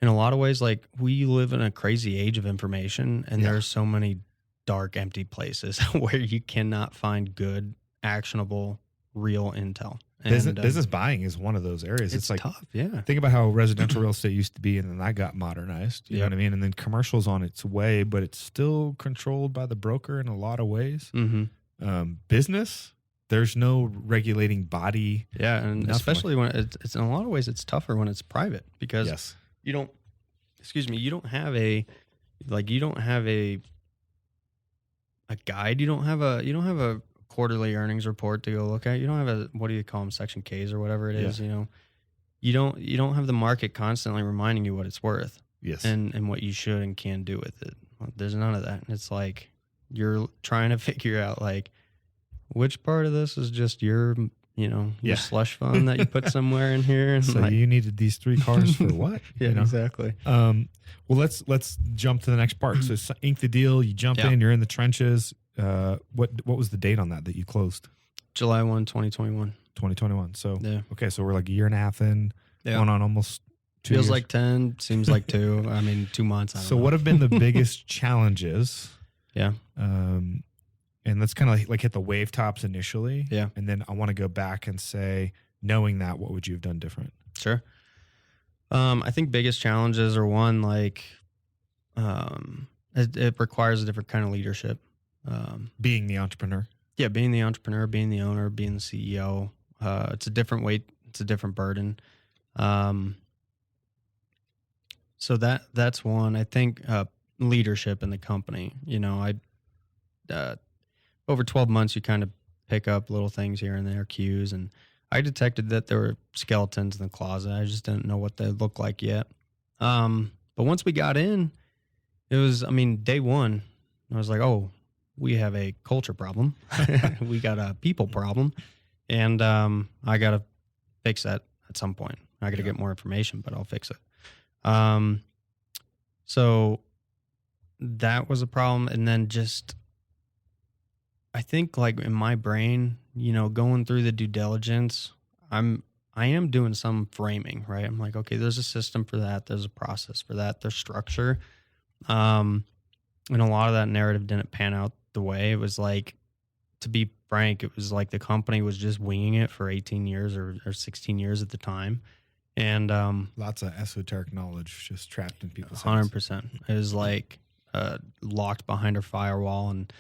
[SPEAKER 3] in a lot of ways, like we live in a crazy age of information, and there's so many dark, empty places where you cannot find good, actionable, real intel. And,
[SPEAKER 2] business buying is one of those areas.
[SPEAKER 3] It's like tough. Yeah.
[SPEAKER 2] Think about how residential real estate used to be, and then that got modernized. You know what I mean? And then commercial's on its way, but it's still controlled by the broker in a lot of ways.
[SPEAKER 3] Mm-hmm.
[SPEAKER 2] Business, there's no regulating body.
[SPEAKER 3] Yeah, and especially when it's in a lot of ways it's tougher when it's private because you don't. excuse me, you don't have a guide. You don't have a quarterly earnings report to go look at. You don't have a, what do you call them, section Ks or whatever it is, you don't have the market constantly reminding you what it's worth.
[SPEAKER 2] Yes.
[SPEAKER 3] And what you should and can do with it. There's none of that. And it's like you're trying to figure out like which part of this is just your slush fund that you put somewhere in here. And
[SPEAKER 2] so
[SPEAKER 3] like,
[SPEAKER 2] you needed these 3 cars for what?
[SPEAKER 3] yeah, exactly.
[SPEAKER 2] Well, let's jump to the next part. So ink the deal. You jump in. You're in the trenches. What was the date on that you closed?
[SPEAKER 3] July 1, 2021.
[SPEAKER 2] 2021. So
[SPEAKER 3] yeah.
[SPEAKER 2] So we're like a year and a half in. Yeah. Going on almost 2
[SPEAKER 3] Feels
[SPEAKER 2] years.
[SPEAKER 3] like 10. Seems like 2. I mean, 2 months. I don't know.
[SPEAKER 2] What have been the biggest challenges?
[SPEAKER 3] Yeah.
[SPEAKER 2] And let's kind of like hit the wave tops initially.
[SPEAKER 3] Yeah.
[SPEAKER 2] And then I want to go back and say, knowing that, what would you have done different?
[SPEAKER 3] Sure. I think biggest challenges are one, like, it requires a different kind of leadership.
[SPEAKER 2] Being the entrepreneur.
[SPEAKER 3] Yeah. Being the entrepreneur, being the owner, being the CEO. It's a different weight. It's a different burden. So that's one. I think, leadership in the company, over 12 months, you kind of pick up little things here and there, cues, and I detected that there were skeletons in the closet. I just didn't know what they looked like yet. But once we got in, it was, day one, I was like, oh, we have a culture problem. We got a people problem. And I got to fix that at some point. I got to get more information, but I'll fix it. So that was a problem. And then just, I think like in my brain, going through the due diligence, I am doing some framing, right? I'm like, okay, there's a system for that. There's a process for that. There's structure. And a lot of that narrative didn't pan out the way it was. Like, to be frank, it was like the company was just winging it for 18 years or 16 years at the time. And
[SPEAKER 2] lots of esoteric knowledge just trapped in people's
[SPEAKER 3] 100%. It was like locked behind a firewall, and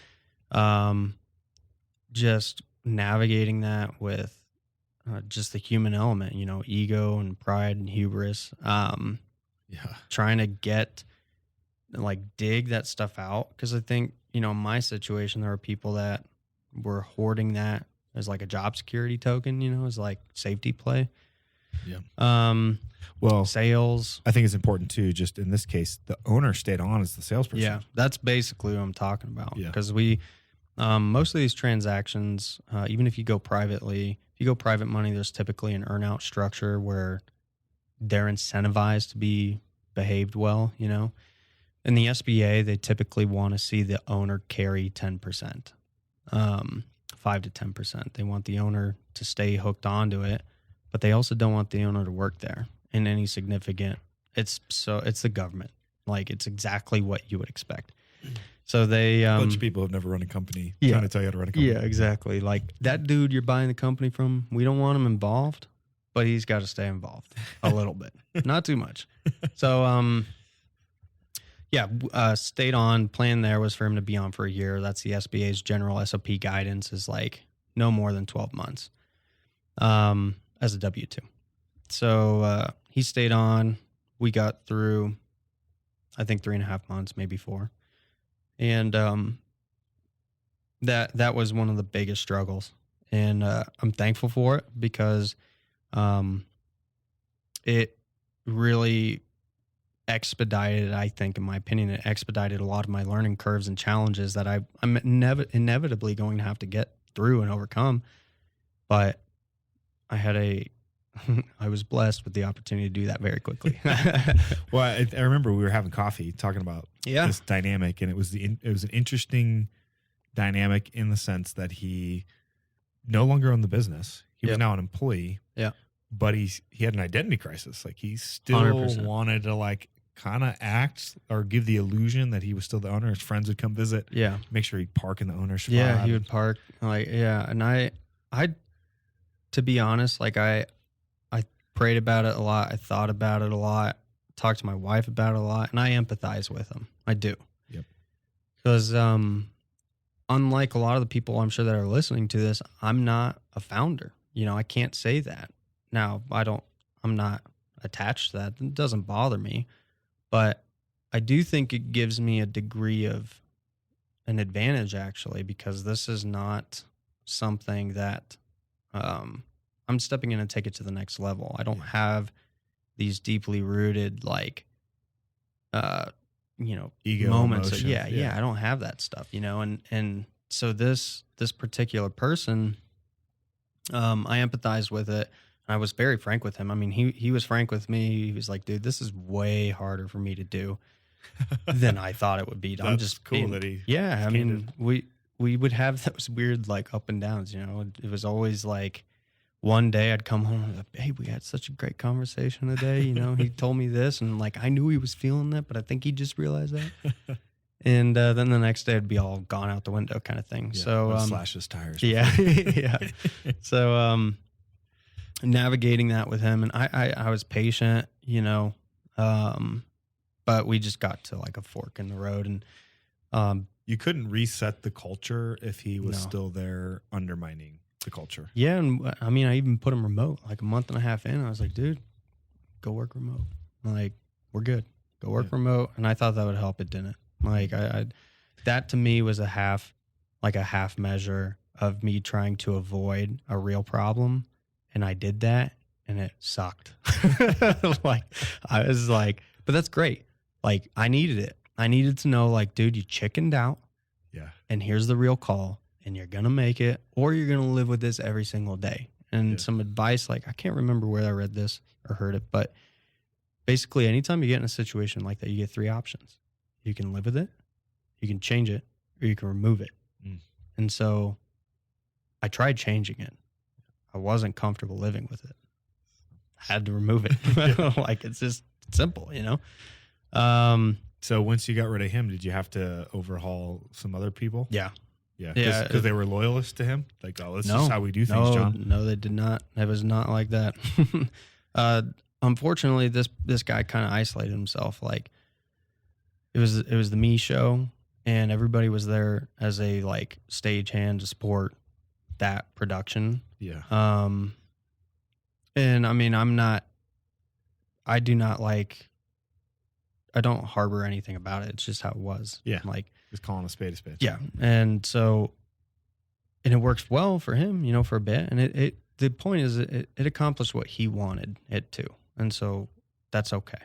[SPEAKER 3] just navigating that with just the human element, ego and pride and hubris. Trying to dig that stuff out. Because I think, in my situation, there were people that were hoarding that as like a job security token, as like safety play.
[SPEAKER 2] Yeah. Well,
[SPEAKER 3] sales.
[SPEAKER 2] I think it's important too, just in this case, the owner stayed on as the salesperson.
[SPEAKER 3] Yeah. That's basically what I'm talking about.
[SPEAKER 2] Yeah.
[SPEAKER 3] Because we, most of these transactions, even if you go private money, there's typically an earn-out structure where they're incentivized to be behaved well, In the SBA, they typically want to see the owner carry 10%, 5 to 10%. They want the owner to stay hooked onto it, but they also don't want the owner to work there in any significant. It's the government. Like, it's exactly what you would expect. So they
[SPEAKER 2] a bunch of people have never run a company trying to tell you how to run a company.
[SPEAKER 3] Yeah, exactly. Like, that dude you're buying the company from, we don't want him involved, but he's got to stay involved a little bit, not too much. So stayed on. Plan there was for him to be on for a year. That's the SBA's general SOP guidance, is like no more than 12 months as a W-2. So he stayed on. We got through, I think, 3.5 months, maybe 4. And that was one of the biggest struggles. And I'm thankful for it, because it really expedited, I think, in my opinion, it expedited a lot of my learning curves and challenges that I'm inevitably going to have to get through and overcome. But I was blessed with the opportunity to do that very quickly.
[SPEAKER 2] Well, I remember we were having coffee talking about this dynamic, and it was an interesting dynamic in the sense that he no longer owned the business. He was now an employee.
[SPEAKER 3] Yeah.
[SPEAKER 2] But he had an identity crisis. Like, he still
[SPEAKER 3] 100%.
[SPEAKER 2] wanted to like kind of act or give the illusion that he was still the owner. His friends would come visit.
[SPEAKER 3] Yeah.
[SPEAKER 2] Make sure he'd park in the owner's spot.
[SPEAKER 3] Yeah, he would park. And I to be honest, like, I prayed about it a lot. I thought about it a lot. Talked to my wife about it a lot, and I empathize with him. I do.
[SPEAKER 2] Yep. Because
[SPEAKER 3] unlike a lot of the people I'm sure that are listening to this, I'm not a founder. I can't say that. Now, I'm not attached to that. It doesn't bother me. But I do think it gives me a degree of an advantage, actually, because this is not something that I'm stepping in and take it to the next level. I don't have these deeply rooted, like,
[SPEAKER 2] Ego
[SPEAKER 3] moments.
[SPEAKER 2] emotions,
[SPEAKER 3] Yeah. I don't have that stuff, and so this particular person, I empathized with it. I was very frank with him. I mean, he was frank with me. He was like, dude, this is way harder for me to do than I thought it would be. I'm just
[SPEAKER 2] cool that he
[SPEAKER 3] I
[SPEAKER 2] candid.
[SPEAKER 3] mean, we would have those weird, like, up and downs, It was always like, one day I'd come home and like, hey, we had such a great conversation today. He told me this, and like, I knew he was feeling that, but I think he just realized that. And then the next day it'd be all gone out the window kind of thing.
[SPEAKER 2] Yeah,
[SPEAKER 3] So
[SPEAKER 2] slash his tires.
[SPEAKER 3] yeah, yeah. So navigating that with him, and I was patient, but we just got to like a fork in the road, and
[SPEAKER 2] You couldn't reset the culture if he was
[SPEAKER 3] No.
[SPEAKER 2] still there undermining the culture.
[SPEAKER 3] yeah, and I mean, I even put him remote like a month and a half in. I was like, dude, go work remote. Like, we're good. Go work remote. And I thought that would help. It didn't. Like, I that to me was a half measure of me trying to avoid a real problem. And I did that, and it sucked. Like, I was like, but that's great. Like, I needed it. I needed to know, like, dude, you chickened out,
[SPEAKER 2] Yeah.
[SPEAKER 3] and here's the real call, and you're going to make it, or you're going to live with this every single day. And
[SPEAKER 2] Yeah.
[SPEAKER 3] some advice, like, I can't remember where I read this or heard it, but basically, anytime you get in a situation like that, you get three options. You can live with it, you can change it, or you can remove it.
[SPEAKER 2] Mm.
[SPEAKER 3] And so I tried changing it. I wasn't comfortable living with it. I had to remove it. Like, it's just simple,
[SPEAKER 2] So once you got rid of him, did you have to overhaul some other people?
[SPEAKER 3] Yeah.
[SPEAKER 2] Yeah.
[SPEAKER 3] Yeah,
[SPEAKER 2] Because they were loyalists to him? Like, oh, this
[SPEAKER 3] No.
[SPEAKER 2] is how we do things, John.
[SPEAKER 3] No, they did not. It was not like that. Unfortunately, this guy kind of isolated himself. Like, it was the me show, and everybody was there as a, like, stagehand to support that production.
[SPEAKER 2] Yeah.
[SPEAKER 3] And I mean, I don't harbor anything about it. It's just how it was.
[SPEAKER 2] Yeah.
[SPEAKER 3] Like,
[SPEAKER 2] Just calling a spade a spade.
[SPEAKER 3] yeah. And so, and it worked well for him, for a bit. And the point is, it accomplished what he wanted it to. And so that's okay.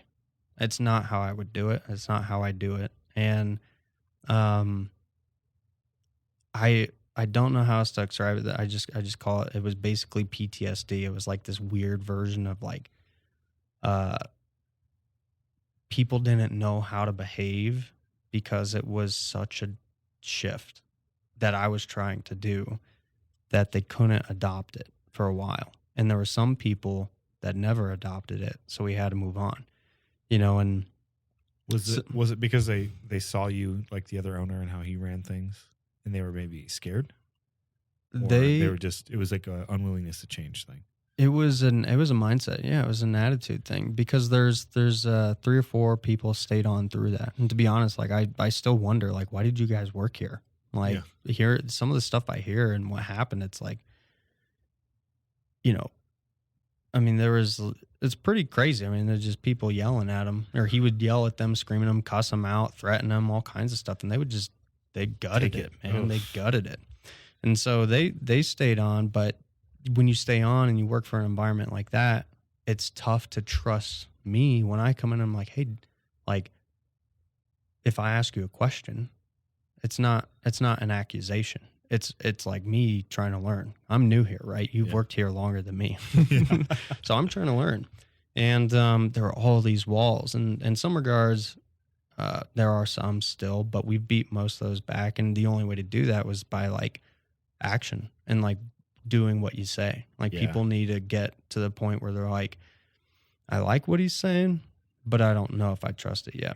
[SPEAKER 3] It's not how I would do it. It's not how I do it. And, I don't know how else to describe it. I just call it was basically PTSD. It was like this weird version of, like, people didn't know how to behave because it was such a shift that I was trying to do that they couldn't adopt it for a while. And there were some people that never adopted it, so we had to move on. And
[SPEAKER 2] Was it because they saw you like the other owner and how he ran things, and they were maybe scared? Or they were just, it was like a unwillingness to change thing.
[SPEAKER 3] It was a mindset. Yeah, it was an attitude thing, because there's 3 or 4 people stayed on through that. And to be honest, like, I still wonder, like, why did you guys work here? Like, here, some of the stuff I hear and what happened, it's like, I mean, it's pretty crazy. I mean, there's just people yelling at him, or he would yell at them, screaming at them, cuss them out, threaten them, all kinds of stuff. And they gutted it, man.
[SPEAKER 2] Oof.
[SPEAKER 3] They gutted it. And so they stayed on, but when you stay on and you work for an environment like that, it's tough to trust me when I come in and I'm like, hey, like, if I ask you a question, it's not an accusation. It's like me trying to learn. I'm new here, right? You've worked here longer than me. So I'm trying to learn. And there are all these walls, and in some regards, there are some still, but we've beat most of those back. And the only way to do that was by, like, action and, like, doing what you say. Like, people need to get to the point where they're like, I like what he's saying, but I don't know if I trust it yet.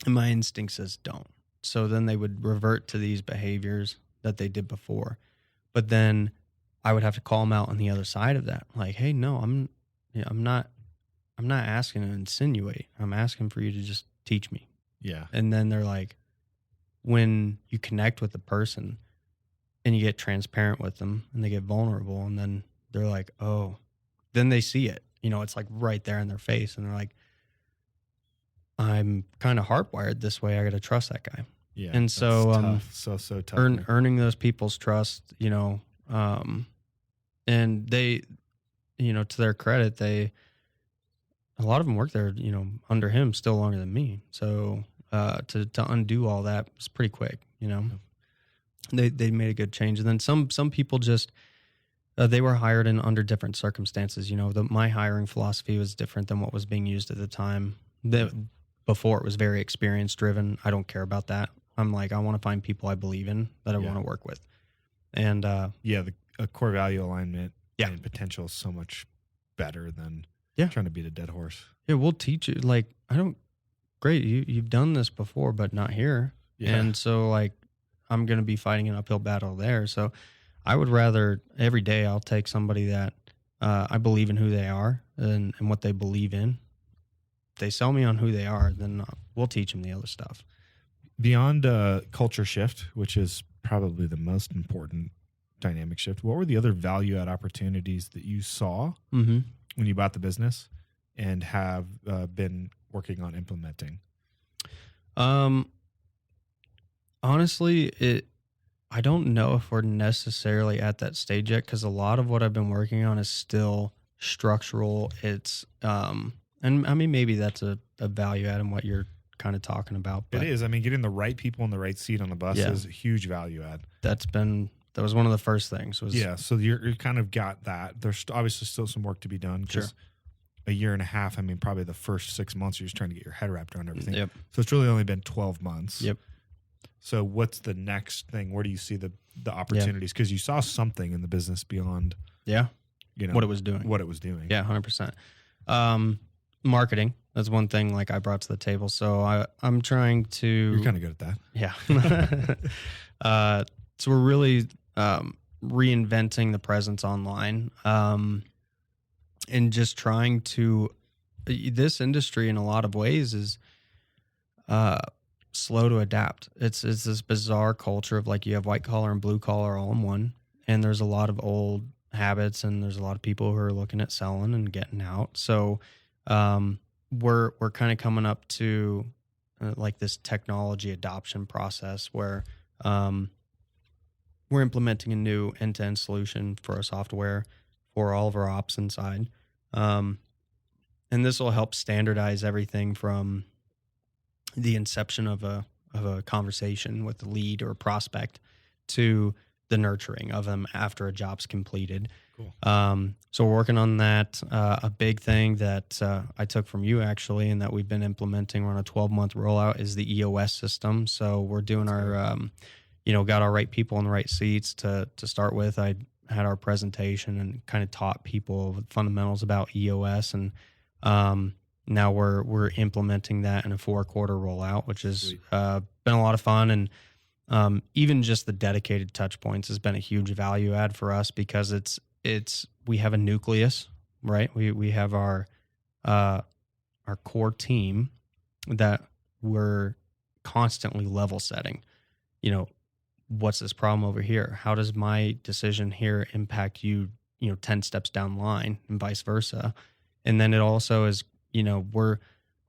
[SPEAKER 3] And my instinct says don't. So then they would revert to these behaviors that they did before. But then I would have to call them out on the other side of that. Like, hey, no, I'm not asking to insinuate. I'm asking for you to just teach me.
[SPEAKER 2] Yeah.
[SPEAKER 3] And then they're like, when you connect with the person and you get transparent with them and they get vulnerable, and then they're like, oh, then they see it. It's like right there in their face, and they're like, I'm kind of hardwired this way. I got to trust that guy.
[SPEAKER 2] Yeah.
[SPEAKER 3] And
[SPEAKER 2] that's
[SPEAKER 3] so,
[SPEAKER 2] tough. So tough. man.
[SPEAKER 3] earning those people's trust, and they, to their credit, a lot of them work there, under him still longer than me. So, to undo all that was pretty quick, they made a good change. And then some people just, they were hired in under different circumstances. My hiring philosophy was different than what was being used at the time. Before it was very experience driven. I don't care about that. I'm like, I want to find people I believe in that I want to work with. And
[SPEAKER 2] a core value alignment
[SPEAKER 3] Yeah.
[SPEAKER 2] and potential is so much better than
[SPEAKER 3] Yeah.
[SPEAKER 2] trying to beat a dead horse.
[SPEAKER 3] yeah, we'll teach you. Like, great, you've done this before, but not here.
[SPEAKER 2] Yeah.
[SPEAKER 3] And so, like, I'm going to be fighting an uphill battle there. So I would rather every day I'll take somebody that I believe in who they are and what they believe in. If they sell me on who they are, then we'll teach them the other stuff.
[SPEAKER 2] Beyond culture shift, which is probably the most important dynamic shift, what were the other value add opportunities that you saw
[SPEAKER 3] Mm-hmm.
[SPEAKER 2] when you bought the business and have been working on implementing?
[SPEAKER 3] Honestly, I don't know if we're necessarily at that stage yet, because a lot of what I've been working on is still structural. It's and I mean, maybe that's a value add in what you're kind of talking about. But
[SPEAKER 2] It is. I mean, getting the right people in the right seat on the bus
[SPEAKER 3] Yeah.
[SPEAKER 2] is a huge value add.
[SPEAKER 3] that was one of the first things. Was
[SPEAKER 2] Yeah. So you're kind of got that. There's obviously still some work to be done. 'Cause
[SPEAKER 3] Sure.
[SPEAKER 2] a year and a half, I mean, probably the first 6 months, you're just trying to get your head wrapped around everything.
[SPEAKER 3] Yep.
[SPEAKER 2] So it's really only been 12 months.
[SPEAKER 3] Yep.
[SPEAKER 2] So what's the next thing? Where do you see the opportunities? Because you saw something in the business beyond,
[SPEAKER 3] Yeah. What it was doing.
[SPEAKER 2] What it was doing.
[SPEAKER 3] Yeah, 100%. Marketing. That's one thing like I brought to the table. So I'm trying to.
[SPEAKER 2] You're kind of good at that.
[SPEAKER 3] Yeah. So we're really reinventing the presence online, and just trying to. This industry, in a lot of ways, is slow to adapt. It's this bizarre culture of like you have white collar and blue collar all in one, and there's a lot of old habits, and there's a lot of people who are looking at selling and getting out. So we're kind of coming up to like this technology adoption process where we're implementing a new end-to-end solution for our software for all of our ops inside. And this will help standardize everything from the inception of a conversation with the lead or a prospect to the nurturing of them after a job's completed.
[SPEAKER 2] Cool.
[SPEAKER 3] So we're working on that. A big thing that I took from you actually, and that we've been implementing, we're on a 12-month rollout, is the EOS system. So we're doing our, got our right people in the right seats to start with. I had our presentation and kind of taught people the fundamentals about EOS, and now we're implementing that in a 4-quarter rollout, which has been a lot of fun. And even just the dedicated touch points has been a huge value add for us, because we have a nucleus, right? We have our core team that we're constantly level setting. What's this problem over here? How does my decision here impact you, 10 steps down the line, and vice versa? And then it also is, we're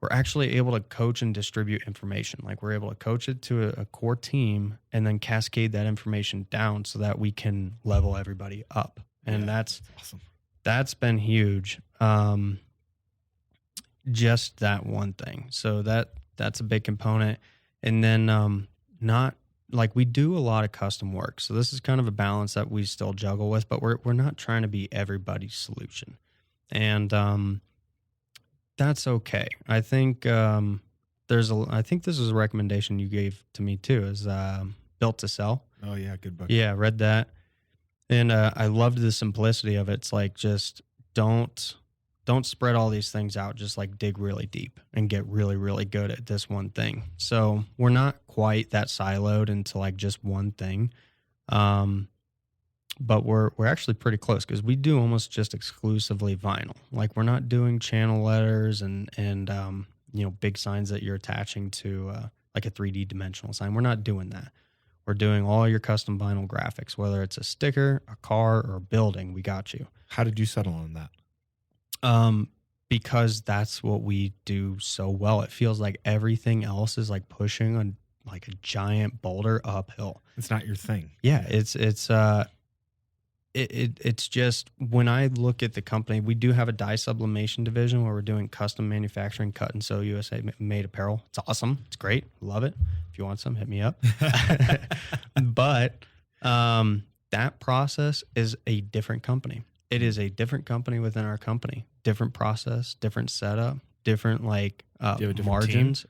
[SPEAKER 3] actually able to coach and distribute information. Like we're able to coach it to a core team and then cascade that information down so that we can level everybody up. And that's
[SPEAKER 2] awesome. That's
[SPEAKER 3] been huge. Just that one thing. So that's a big component. And then not like we do a lot of custom work. So this is kind of a balance that we still juggle with, but we're not trying to be everybody's solution. And that's okay. I think I think this is a recommendation you gave to me too, is Built to Sell.
[SPEAKER 2] Oh yeah, good book.
[SPEAKER 3] Yeah, read that. And I loved the simplicity of it. It's like, just don't spread all these things out. Just like dig really deep and get really, really good at this one thing. So we're not quite that siloed into like just one thing. But we're actually pretty close, because we do almost just exclusively vinyl. Like we're not doing channel letters and big signs that you're attaching to like a 3D dimensional sign. We're not doing that. We're doing all your custom vinyl graphics, whether it's a sticker, a car, or a building. We got you.
[SPEAKER 2] How did you settle on that?
[SPEAKER 3] because that's what we do so well. It feels like everything else is like pushing on like a giant boulder uphill.
[SPEAKER 2] It's not your thing.
[SPEAKER 3] Yeah, it's just, when I look at the company, we do have a dye sublimation division where we're doing custom manufacturing, cut and sew USA made apparel. It's awesome. It's great. Love it. If you want some, hit me up. But that process is a different company. It is a different company within our company. Different process, different setup, different like
[SPEAKER 2] Do you have a different
[SPEAKER 3] margins.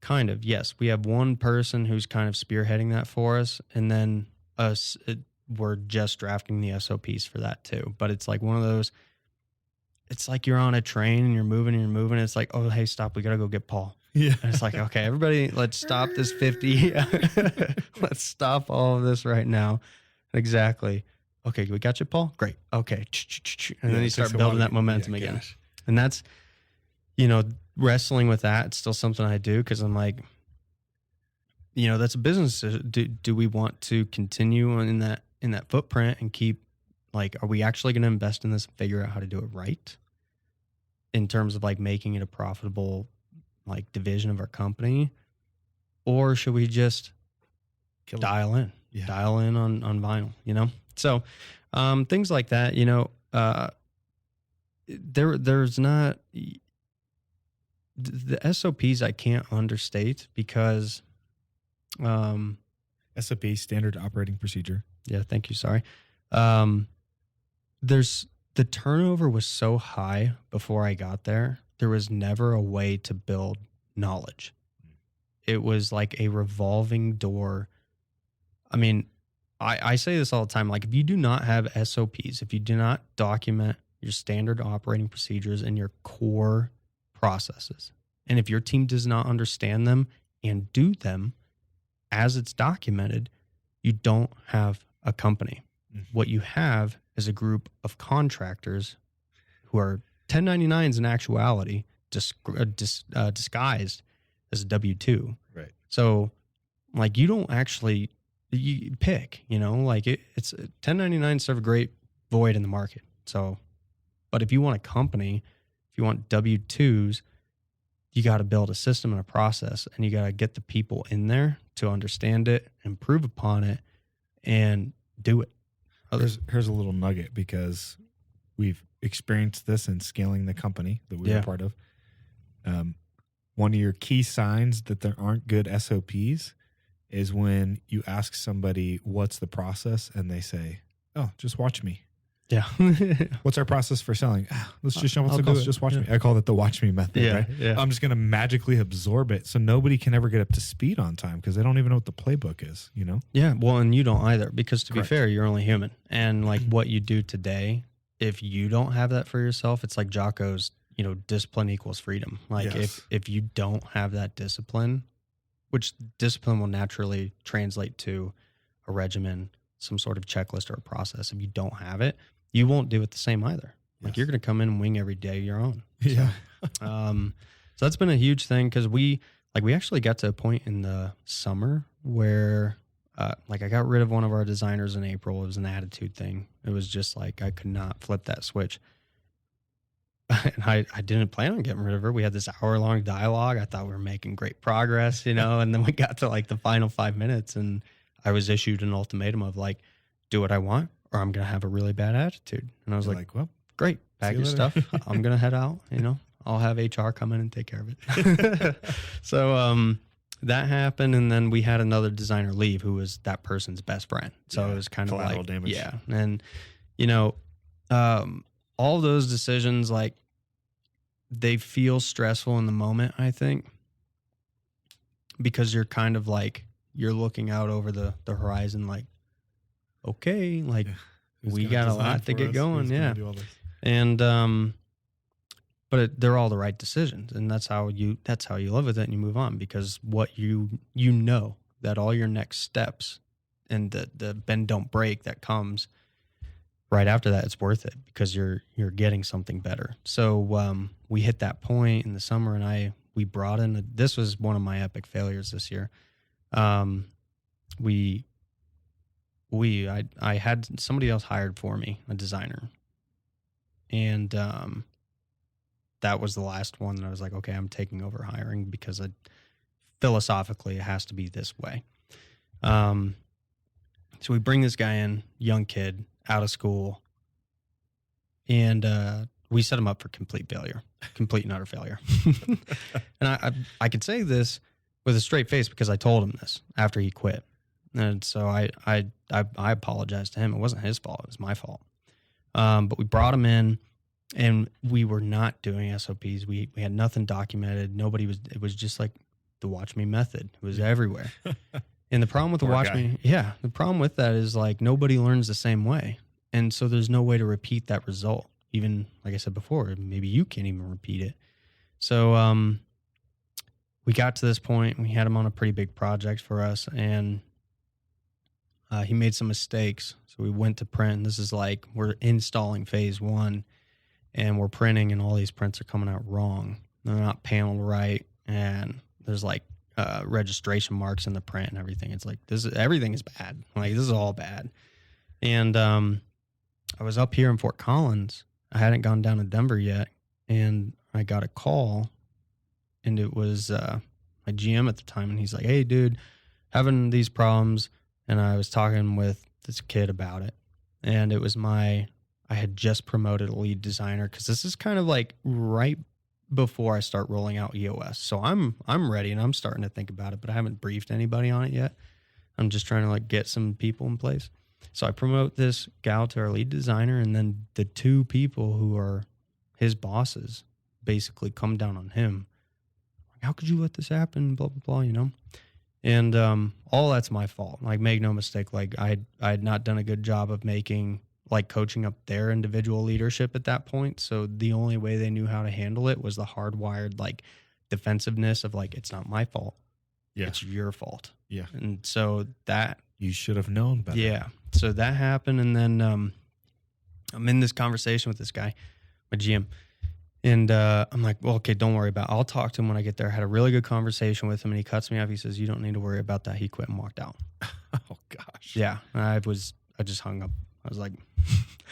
[SPEAKER 3] Kind of, yes. We have one person who's kind of spearheading that for us, and then us. We're just drafting the SOPs for that too. But it's like one of those. It's like you're on a train and you're moving and you're moving. It's like, oh, hey, stop. We got to go get Paul.
[SPEAKER 2] Yeah.
[SPEAKER 3] And it's like, okay, everybody, let's stop this 50. Let's stop all of this right now. Exactly. Okay, we got you, Paul? Great. Okay. And then you start building that momentum again.
[SPEAKER 2] Gosh.
[SPEAKER 3] And that's, wrestling with that. It's still something I do because I'm like, that's a business. Do we want to continue in that footprint and keep, like, are we actually going to invest in this and figure out how to do it right in terms of like making it a profitable like division of our company, or should we just dial in on vinyl, So things like that, there's not the SOPs I can't understate because
[SPEAKER 2] SOP, standard operating procedure.
[SPEAKER 3] Yeah, thank you. Sorry. The turnover was so high before I got there. There was never a way to build knowledge. It was like a revolving door. I mean, I say this all the time. Like, if you do not have SOPs, if you do not document your standard operating procedures and your core processes, and if your team does not understand them and do them as it's documented, you don't have a company. Mm-hmm. What you have is a group of contractors who are 1099s in actuality, disguised as a W-2.
[SPEAKER 2] Right.
[SPEAKER 3] So, like, you don't actually you pick, like it's 1099s serve a great void in the market. So, but if you want a company, if you want W-2s, you got to build a system and a process, and you got to get the people in there to understand it, improve upon it, and do it.
[SPEAKER 2] Here's a little nugget, because we've experienced this in scaling the company that we were part of. One of your key signs that there aren't good SOPs is when you ask somebody, what's the process? And they say, oh, just watch me.
[SPEAKER 3] Yeah.
[SPEAKER 2] What's our process for selling? Let's just show what's to just watch me. I call it the watch me method.
[SPEAKER 3] Yeah,
[SPEAKER 2] right?
[SPEAKER 3] Yeah.
[SPEAKER 2] I'm just going to magically absorb it. So nobody can ever get up to speed on time because they don't even know what the playbook is,
[SPEAKER 3] Yeah. Well, and you don't either, because to
[SPEAKER 2] Correct.
[SPEAKER 3] be fair, you're only human. And like what you do today, if you don't have that for yourself, it's like Jocko's, discipline equals freedom. Like if you don't have that discipline, which discipline will naturally translate to a regimen, some sort of checklist or a process. If you don't have it, you won't do it the same either. Like you're going to come in and wing every day your own.
[SPEAKER 2] Yeah.
[SPEAKER 3] So that's been a huge thing, because we actually got to a point in the summer where I got rid of one of our designers in April. It was an attitude thing. It was just like I could not flip that switch. And I didn't plan on getting rid of her. We had this hour-long dialogue. I thought we were making great progress, and then we got to like the final 5 minutes, and I was issued an ultimatum of like, do what I want, or I'm going to have a really bad attitude. And I was like,
[SPEAKER 2] well,
[SPEAKER 3] great, pack your stuff. I'm going to head out, I'll have HR come in and take care of it. So that happened. And then we had another designer leave who was that person's best friend. So it was kind of like,
[SPEAKER 2] damage.
[SPEAKER 3] Yeah. And, all those decisions, like, they feel stressful in the moment, I think, because you're kind of like, you're looking out over the horizon, like, okay, like we got a lot to get going. Yeah. And, but they're all the right decisions, and that's how you live with it, and you move on, because what that all your next steps and the bend don't break that comes right after that, it's worth it, because you're getting something better. So we hit that point in the summer, and we brought in this was one of my epic failures this year. I had somebody else hired for me, a designer, and that was the last one that I was like, okay, I'm taking over hiring because philosophically it has to be this way. So we bring this guy in, young kid, out of school, and we set him up for complete and utter failure. And I could say this with a straight face because I told him this after he quit. And so I apologized to him. It wasn't his fault. It was my fault. But we brought him in, and we were not doing SOPs. We had nothing documented. It was just like the watch me method. It was everywhere. And the problem with the the problem with that is like nobody learns the same way. And so there's no way to repeat that result. Even like I said before, maybe you can't even repeat it. So we got to this point. We had him on a pretty big project for us, and he made some mistakes. So we went to print. This is like we're installing phase 1, and we're printing, and all these prints are coming out wrong. They're not paneled right, and there's like registration marks in the print and everything. It's like everything is bad. Like this is all bad. And I was up here in Fort Collins. I hadn't gone down to Denver yet, and I got a call, and it was my GM at the time, and he's like, "Hey, dude, having these problems." And I was talking with this kid about it, and it was I had just promoted a lead designer because this is kind of like right before I start rolling out EOS. So I'm ready, and I'm starting to think about it, but I haven't briefed anybody on it yet. I'm just trying to like get some people in place. So I promote this gal to our lead designer, and then the 2 people who are his bosses basically come down on him. How could you let this happen? Blah, blah, blah, you know? And all that's my fault. Like, make no mistake, like I had not done a good job of coaching up their individual leadership at that point. So the only way they knew how to handle it was the hardwired like defensiveness of like, it's not my fault. Yeah. It's your fault.
[SPEAKER 2] Yeah.
[SPEAKER 3] And so that
[SPEAKER 2] you should have known better.
[SPEAKER 3] Yeah. So that happened. And then I'm in this conversation with this guy, my GM. And I'm like, well, okay, don't worry about it. I'll talk to him when I get there. I had a really good conversation with him, and he cuts me off. He says, you don't need to worry about that. He quit and walked out.
[SPEAKER 2] Oh, gosh.
[SPEAKER 3] Yeah. I just hung up. I was like,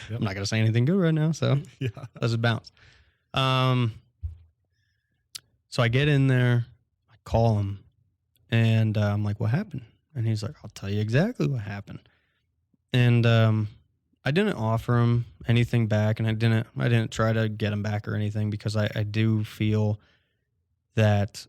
[SPEAKER 3] I'm not going to say anything good right now. So
[SPEAKER 2] yeah,
[SPEAKER 3] let's just bounce. So I get in there, I call him, and I'm like, what happened? And he's like, I'll tell you exactly what happened. And I didn't offer him anything back, and I didn't try to get him back or anything, because I do feel that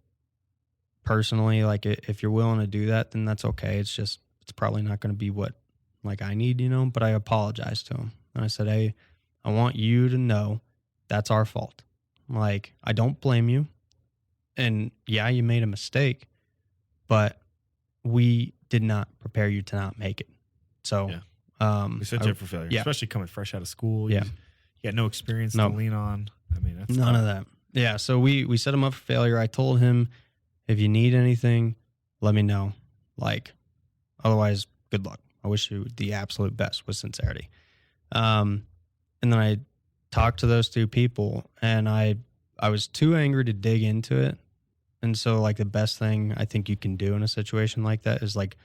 [SPEAKER 3] personally, like if you're willing to do that, then that's okay. It's probably not going to be what like I need, you know, but I apologized to him. And I said, hey, I want you to know that's our fault. Like, I don't blame you. And yeah, you made a mistake, but we did not prepare you to not make it. So,
[SPEAKER 2] we set you up for failure, especially coming fresh out of school.
[SPEAKER 3] Yeah.
[SPEAKER 2] You got no experience to lean on. I mean, that's
[SPEAKER 3] none of that. Yeah. So we set him up for failure. I told him, if you need anything, let me know. Like, otherwise, good luck. I wish you the absolute best with sincerity. And then I talked to those 2 people, and I was too angry to dig into it. And so like the best thing I think you can do in a situation like that is like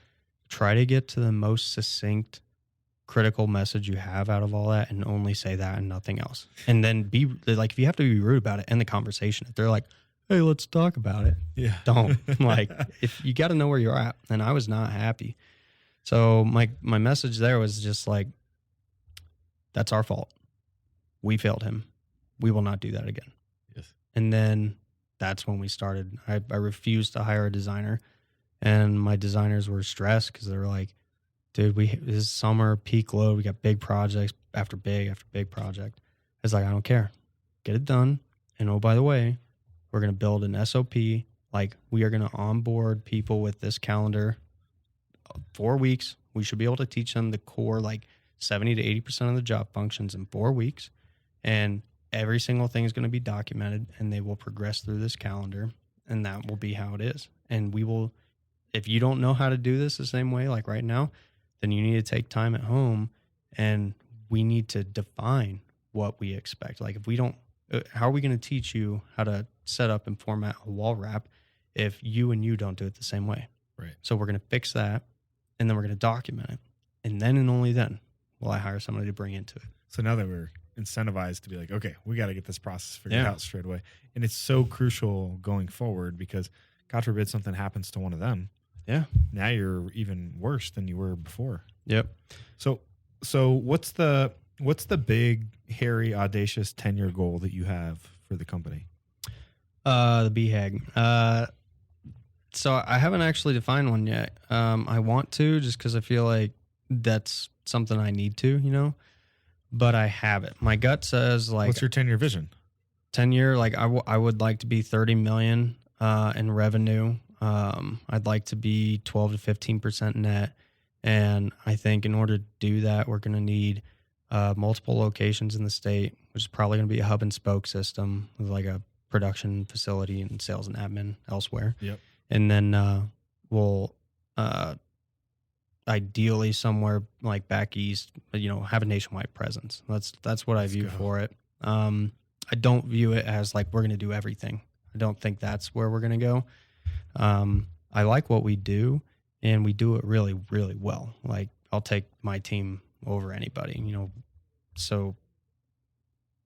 [SPEAKER 3] try to get to the most succinct, critical message you have out of all that, and only say that and nothing else. And then be like, if you have to be rude about it, end the conversation. If they're like, hey, let's talk about it.
[SPEAKER 2] Yeah.
[SPEAKER 3] Don't. Like, if you got to know where you're at. And I was not happy. So my message there was just like, that's our fault. We failed him. We will not do that again.
[SPEAKER 2] Yes.
[SPEAKER 3] And then that's when we started. I refused to hire a designer, and my designers were stressed because they were like, dude, this is summer, peak load. We got big projects after big project. I was like, I don't care. Get it done. And oh, by the way, we're going to build an SOP. Like, we are going to onboard people with this calendar. 4 weeks. We should be able to teach them the core, like 70 to 80% of the job functions in 4 weeks. And every single thing is going to be documented, and they will progress through this calendar, and that will be how it is. And we will, if you don't know how to do this the same way, like right now, then you need to take time at home, and we need to define what we expect. Like, if we don't, how are we going to teach you how to set up and format a wall wrap if you don't do it the same way?
[SPEAKER 2] Right.
[SPEAKER 3] So we're going to fix that, and then we're going to document it. And then and only then will I hire somebody to bring into it.
[SPEAKER 2] So now that we're incentivized to be like, okay, we got to get this process figured out straight away. And it's so crucial going forward because God forbid something happens to one of them.
[SPEAKER 3] Yeah.
[SPEAKER 2] Now you're even worse than you were before.
[SPEAKER 3] Yep.
[SPEAKER 2] So what's the big, hairy, audacious 10-year goal that you have for the company?
[SPEAKER 3] The BHAG. So I haven't actually defined one yet. I want to, just because I feel like that's something I need to, but I haven't. My gut says like,
[SPEAKER 2] what's your 10-year vision?
[SPEAKER 3] 10-year, like I would like to be 30 million in revenue. I'd like to be 12 to 15% net. And I think in order to do that, we're going to need multiple locations in the state, which is probably going to be a hub and spoke system with like a production facility and sales and admin elsewhere.
[SPEAKER 2] Yep.
[SPEAKER 3] And then we'll ideally somewhere like back east, have a nationwide presence. That's what I view for it. I don't view it as like we're going to do everything. I don't think that's where we're going to go. I like what we do, and we do it really, really well. Like I'll take my team over anybody, So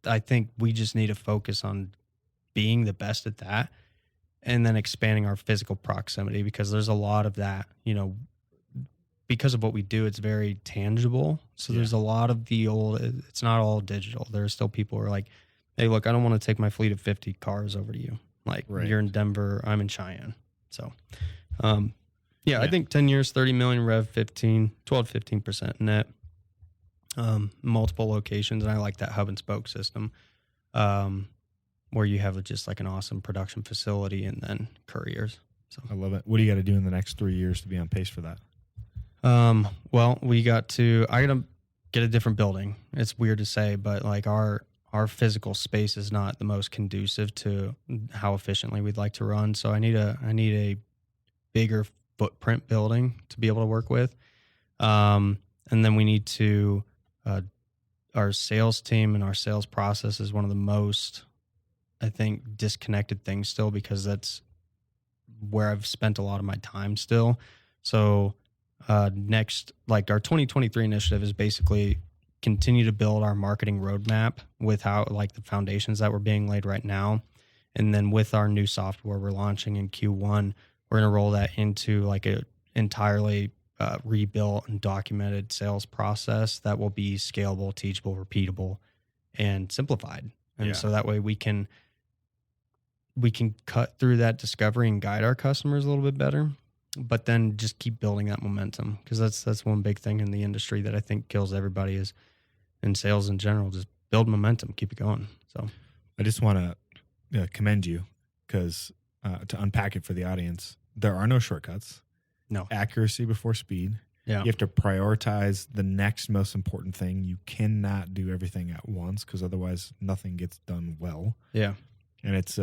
[SPEAKER 3] I think we just need to focus on being the best at that, and then expanding our physical proximity, because there's a lot of that, because of what we do, it's very tangible. So there's a lot of it's not all digital. There are still people who are like, hey, look, I don't want to take my fleet of 50 cars over to you. Like you're in Denver, I'm in Cheyenne. So, I think 10 years, 30 million rev, 12 to 15% net, multiple locations. And I like that hub and spoke system, where you have just like an awesome production facility and then couriers. So
[SPEAKER 2] I love it. What do you got to do in the next 3 years to be on pace for that?
[SPEAKER 3] Well, I got to get a different building. It's weird to say, but like our physical space is not the most conducive to how efficiently we'd like to run. So I need a bigger footprint building to be able to work with. And then we need to, our sales team and our sales process is one of the most, I think, disconnected things still, because that's where I've spent a lot of my time still. So, next, like our 2023 initiative is basically continue to build our marketing roadmap with how like the foundations that were being laid right now. And then with our new software we're launching in Q1, we're going to roll that into like a entirely rebuilt and documented sales process that will be scalable, teachable, repeatable, and simplified. And so that way we can cut through that discovery and guide our customers a little bit better, but then just keep building that momentum. Because that's one big thing in the industry that I think kills everybody is in sales in general. Just build momentum, keep it going. So
[SPEAKER 2] I just want to commend you, because to unpack it for the audience, there are no shortcuts.
[SPEAKER 3] No.
[SPEAKER 2] Accuracy before speed.
[SPEAKER 3] Yeah.
[SPEAKER 2] You have to prioritize the next most important thing. You cannot do everything at once, because otherwise nothing gets done well.
[SPEAKER 3] Yeah.
[SPEAKER 2] And it's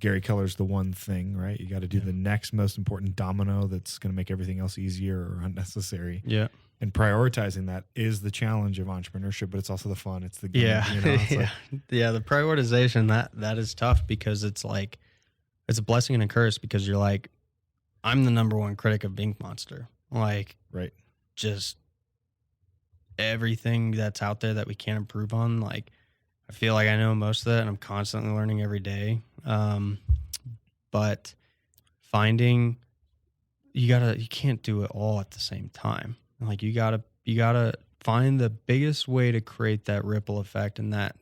[SPEAKER 2] Gary Keller's the one thing, right? You got to do the next most important domino that's going to make everything else easier or unnecessary.
[SPEAKER 3] Yeah.
[SPEAKER 2] And prioritizing that is the challenge of entrepreneurship, but it's also the fun. It's the game.
[SPEAKER 3] Yeah. The prioritization, that is tough, because it's like, it's a blessing and a curse, because you're like, I'm the number one critic of Bink Monster. Like,
[SPEAKER 2] right.
[SPEAKER 3] Just everything that's out there that we can't improve on. Like, I feel like I know most of that, and I'm constantly learning every day. But finding, you can't do it all at the same time. Like you gotta find the biggest way to create that ripple effect and that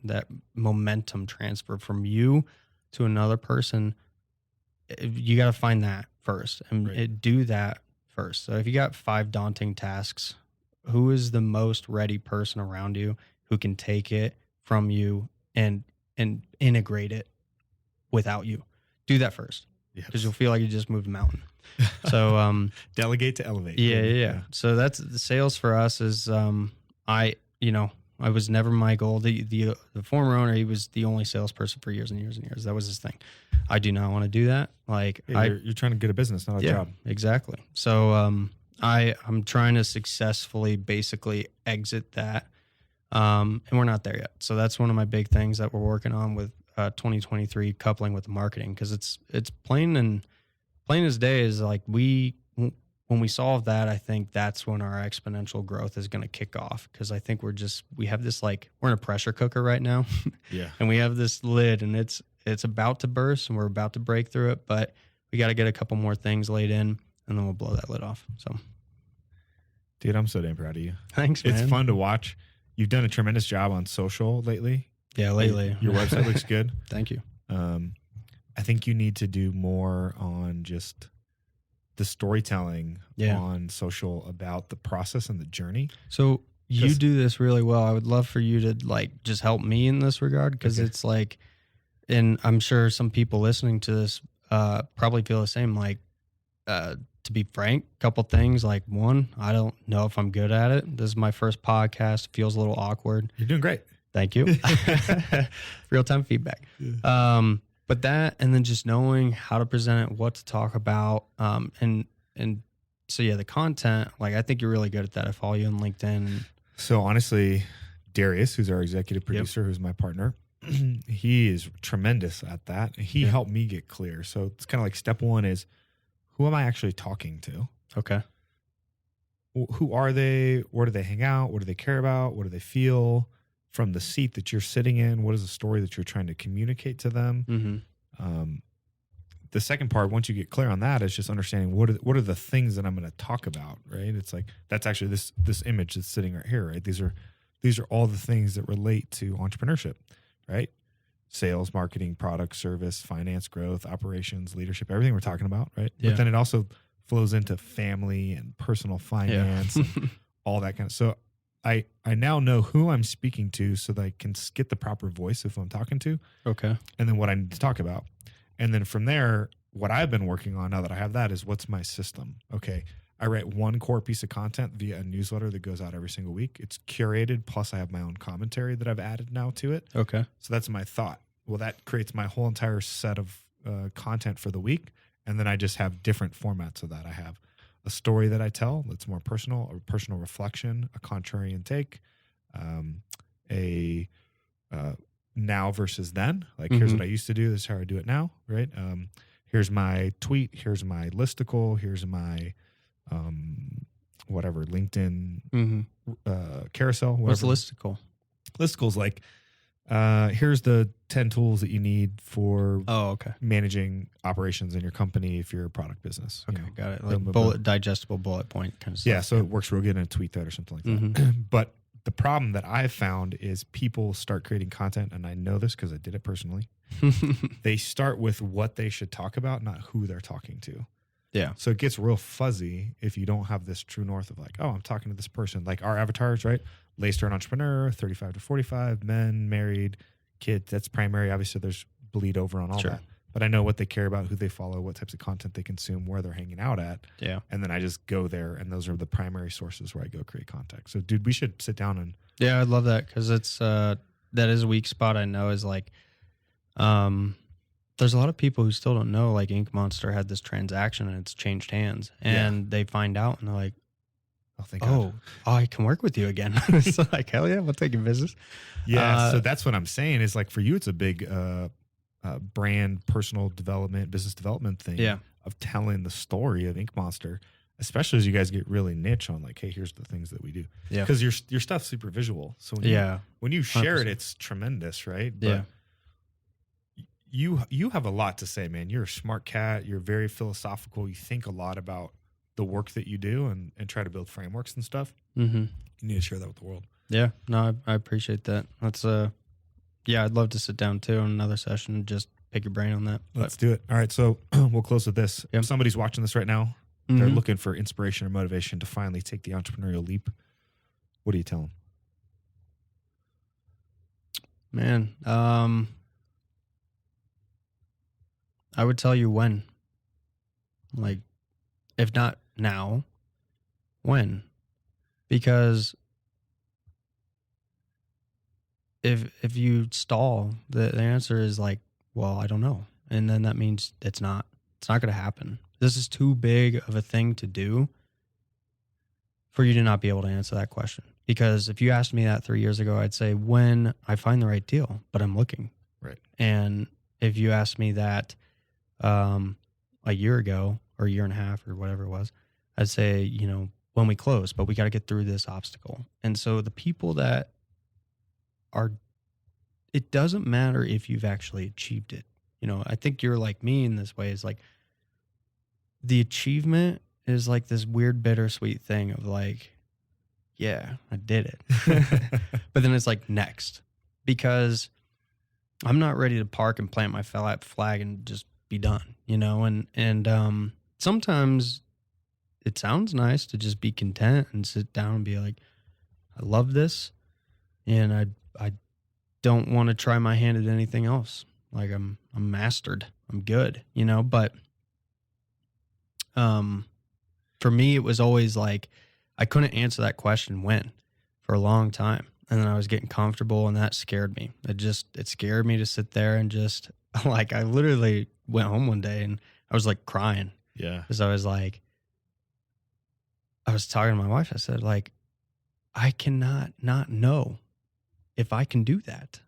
[SPEAKER 3] momentum transfer from you to another person. You got to find that first and do that first. So if you got 5 daunting tasks, who is the most ready person around you who can take it from you and integrate it without you? Do that first, because you'll feel like you just moved a mountain. So
[SPEAKER 2] delegate to elevate.
[SPEAKER 3] Yeah. So that's the sales for us. Is I was never my goal. The former owner, he was the only salesperson for years and years and years. That was his thing. I do not want to do that. Like
[SPEAKER 2] you're trying to get a business, not a job.
[SPEAKER 3] Exactly. So I'm trying to successfully basically exit that. And we're not there yet. So that's one of my big things that we're working on with 2023, coupling with the marketing, because it's plain as day is like we when we solve that, I think that's when our exponential growth is going to kick off. Cause I think we have this, like, we're in a pressure cooker right now.
[SPEAKER 2] Yeah.
[SPEAKER 3] And we have this lid, and it's about to burst, and we're about to break through it, but we got to get a couple more things laid in, and then we'll blow that lid off. So,
[SPEAKER 2] Dude, I'm so damn proud of you.
[SPEAKER 3] thanks, man.
[SPEAKER 2] It's fun to watch. You've done a tremendous job on social lately.
[SPEAKER 3] Yeah, lately.
[SPEAKER 2] Your website looks good.
[SPEAKER 3] Thank you.
[SPEAKER 2] I think you need to do more on just the storytelling on social about the process and the journey.
[SPEAKER 3] So you do this really well. I would love for you to, like, just help me in this regard, because it's like, and I'm sure some people listening to this probably feel the same. Like, to be frank, a couple things. Like, one, I don't know if I'm good at it. This is my first podcast. It feels a little awkward.
[SPEAKER 2] You're doing great.
[SPEAKER 3] Thank you. Real-time feedback.
[SPEAKER 2] Yeah.
[SPEAKER 3] But that, and then just knowing how to present it, what to talk about. And so, yeah, the content, like, I think you're really good at that. I follow you on LinkedIn.
[SPEAKER 2] So honestly, Darius, who's our executive producer, who's my partner, he is tremendous at that. He helped me get clear. So it's kind of like step one is, who am I actually talking to?
[SPEAKER 3] Okay.
[SPEAKER 2] Who are they? Where do they hang out? What do they care about? What do they feel? From the seat that you're sitting in, what is the story that you're trying to communicate to them?
[SPEAKER 3] Mm-hmm.
[SPEAKER 2] The second part, once you get clear on that, is just understanding what are the things that I'm going to talk about, right? It's like, that's actually this image that's sitting right here, right? These are all the things that relate to entrepreneurship, right? Sales, marketing, product, service, finance, growth, operations, leadership, everything we're talking about, right?
[SPEAKER 3] Yeah.
[SPEAKER 2] But then it also flows into family and personal finance and all that kind of. So I now know who I'm speaking to, so that I can get the proper voice of who I'm talking to.
[SPEAKER 3] Okay.
[SPEAKER 2] And then what I need to talk about. And then from there, what I've been working on now that I have that is, what's my system? Okay. I write one core piece of content via a newsletter that goes out every single week. It's curated. Plus I have my own commentary that I've added now to it.
[SPEAKER 3] Okay.
[SPEAKER 2] So that's my thought. Well, that creates my whole entire set of content for the week. And then I just have different formats of that. I have a story that I tell that's more personal, a personal reflection, a contrarian take, a now versus then. Like, here's what I used to do. This is how I do it now, right? Here's my tweet. Here's my listicle. Here's my whatever, LinkedIn carousel. Whatever.
[SPEAKER 3] What's listicle?
[SPEAKER 2] Listicle's like, here's the 10 tools that you need for managing operations in your company if you're a product business.
[SPEAKER 3] Okay,
[SPEAKER 2] You know,
[SPEAKER 3] got it. Like digestible bullet point kind of stuff.
[SPEAKER 2] yeah, so it works real good in a tweet thread or something like that. But the problem that I've found is people start creating content, and I know this because I did it personally. They start with what they should talk about, not who they're talking to.
[SPEAKER 3] Yeah.
[SPEAKER 2] So it gets real fuzzy if you don't have this true north of like, oh, I'm talking to this person. Like our avatars, right? Lay-start entrepreneur, 35 to 45, men, married, kids. That's primary. Obviously, there's bleed over on all that. But I know what they care about, who they follow, what types of content they consume, where they're hanging out at.
[SPEAKER 3] Yeah.
[SPEAKER 2] And then I just go there, and those are the primary sources where I go create content. So, dude, we should sit down and...
[SPEAKER 3] Yeah, I'd love that, because it's that is a weak spot I know is like... there's a lot of people who still don't know, like, Monstr had this transaction and it's changed hands, and they find out and they're like,
[SPEAKER 2] oh, thank God.
[SPEAKER 3] I can work with you again. It's like, hell yeah, we'll take your business.
[SPEAKER 2] Yeah. So that's what I'm saying is, like, for you, it's a big brand, personal development, business development thing of telling the story of Monstr, especially as you guys get really niche on like, hey, here's the things that we do. Yeah. Because your stuff's super visual. So when you share 100%. It, it's tremendous, right? But you have a lot to say, man. You're a smart cat. You're very philosophical. You think a lot about the work that you do and try to build frameworks and stuff. Mm-hmm. You need to share that with the world.
[SPEAKER 3] Yeah, no, I appreciate that. That's I'd love to sit down too on another session and just pick your brain on that.
[SPEAKER 2] Let's do it. All right, so we'll close with this. If somebody's watching this right now, they're looking for inspiration or motivation to finally take the entrepreneurial leap, what do you tell them?
[SPEAKER 3] Man, I would tell you when. Like, if not now, when? Because if you stall, the answer is like, well, I don't know. And then that means it's not going to happen. This is too big of a thing to do for you to not be able to answer that question. Because if you asked me that 3 years ago, I'd say when I find the right deal, but I'm looking.
[SPEAKER 2] Right.
[SPEAKER 3] And if you asked me that a year ago or a year and a half or whatever it was, I'd say, you know, when we close, but we got to get through this obstacle. And so the people that are, it doesn't matter if you've actually achieved it. You know, I think you're like me in this way, is like the achievement is like this weird bittersweet thing of like, yeah, I did it. But then it's like next, because I'm not ready to park and plant my flag and just be done, you know? And sometimes it sounds nice to just be content and sit down and be like, I love this. And I don't want to try my hand at anything else. Like I'm mastered. I'm good, you know? But for me, it was always like, I couldn't answer that question when for a long time. And then I was getting comfortable, and that scared me. It scared me to sit there and just like, I literally went home one day and I was like crying.
[SPEAKER 2] Yeah.
[SPEAKER 3] Because I was like, I was talking to my wife. I said, like, I cannot not know if I can do that.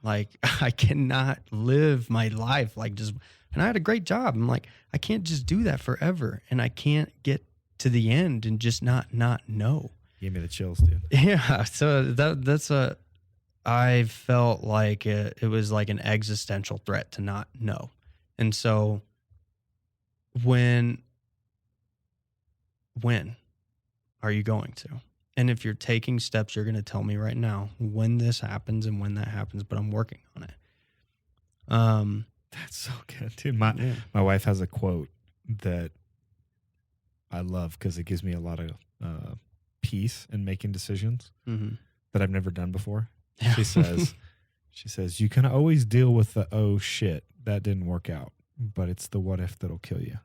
[SPEAKER 3] Like, I cannot live my life like just, and I had a great job. I'm like, I can't just do that forever. And I can't get to the end and just not know.
[SPEAKER 2] Gave me the chills, dude.
[SPEAKER 3] Yeah. So I felt like it was like an existential threat to not know. And so when are you going to? And if you're taking steps, you're going to tell me right now when this happens and when that happens, but I'm working on it.
[SPEAKER 2] That's so good, dude. My wife has a quote that I love because it gives me a lot of peace in making decisions that I've never done before. Yeah. She says, you can always deal with the, oh shit, that didn't work out, but it's the what if that'll kill you.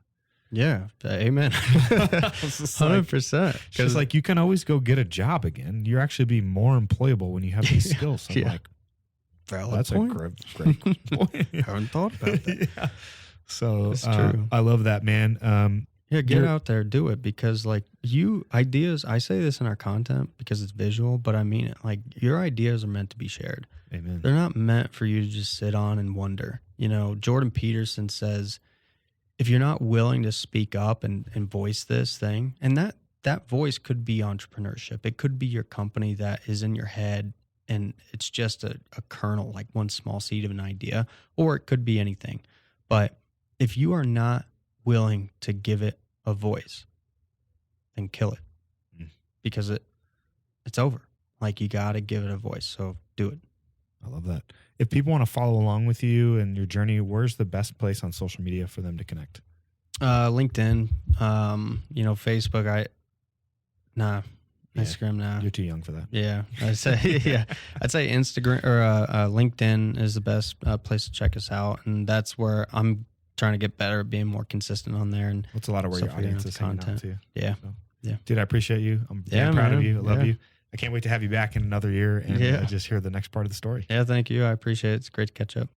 [SPEAKER 3] Yeah. Amen. 100%.
[SPEAKER 2] She's like, you can always go get a job again. You're actually be more employable when you have these skills. So I'm like, that's
[SPEAKER 3] point.
[SPEAKER 2] a great point.
[SPEAKER 3] I haven't thought about that.
[SPEAKER 2] Yeah. So
[SPEAKER 3] it's true.
[SPEAKER 2] I love that, man.
[SPEAKER 3] Yeah, get out there, do it, because like ideas, I say this in our content because it's visual, but I mean it. Like, your ideas are meant to be shared.
[SPEAKER 2] Amen.
[SPEAKER 3] They're not meant for you to just sit on and wonder. You know, Jordan Peterson says, if you're not willing to speak up and voice this thing, and that voice could be entrepreneurship. It could be your company that is in your head and it's just a kernel, like one small seed of an idea, or it could be anything. But if you are not willing to give it a voice, then kill it, because it's over. Like, you got to give it a voice. So do it.
[SPEAKER 2] I love that. If people want to follow along with you and your journey, where's the best place on social media for them to connect?
[SPEAKER 3] LinkedIn, Facebook. Instagram now.
[SPEAKER 2] You're too young for that.
[SPEAKER 3] Yeah, I'd say Instagram or LinkedIn is the best place to check us out, and that's where I'm trying to get better at being more consistent on there. And
[SPEAKER 2] it's a lot of where your audience is hanging out too.
[SPEAKER 3] Yeah,
[SPEAKER 2] so,
[SPEAKER 3] yeah,
[SPEAKER 2] dude, I appreciate you. I'm very proud of you. I love you. I can't wait to have you back in another year and just hear the next part of the story.
[SPEAKER 3] Yeah, thank you. I appreciate it. It's great to catch up.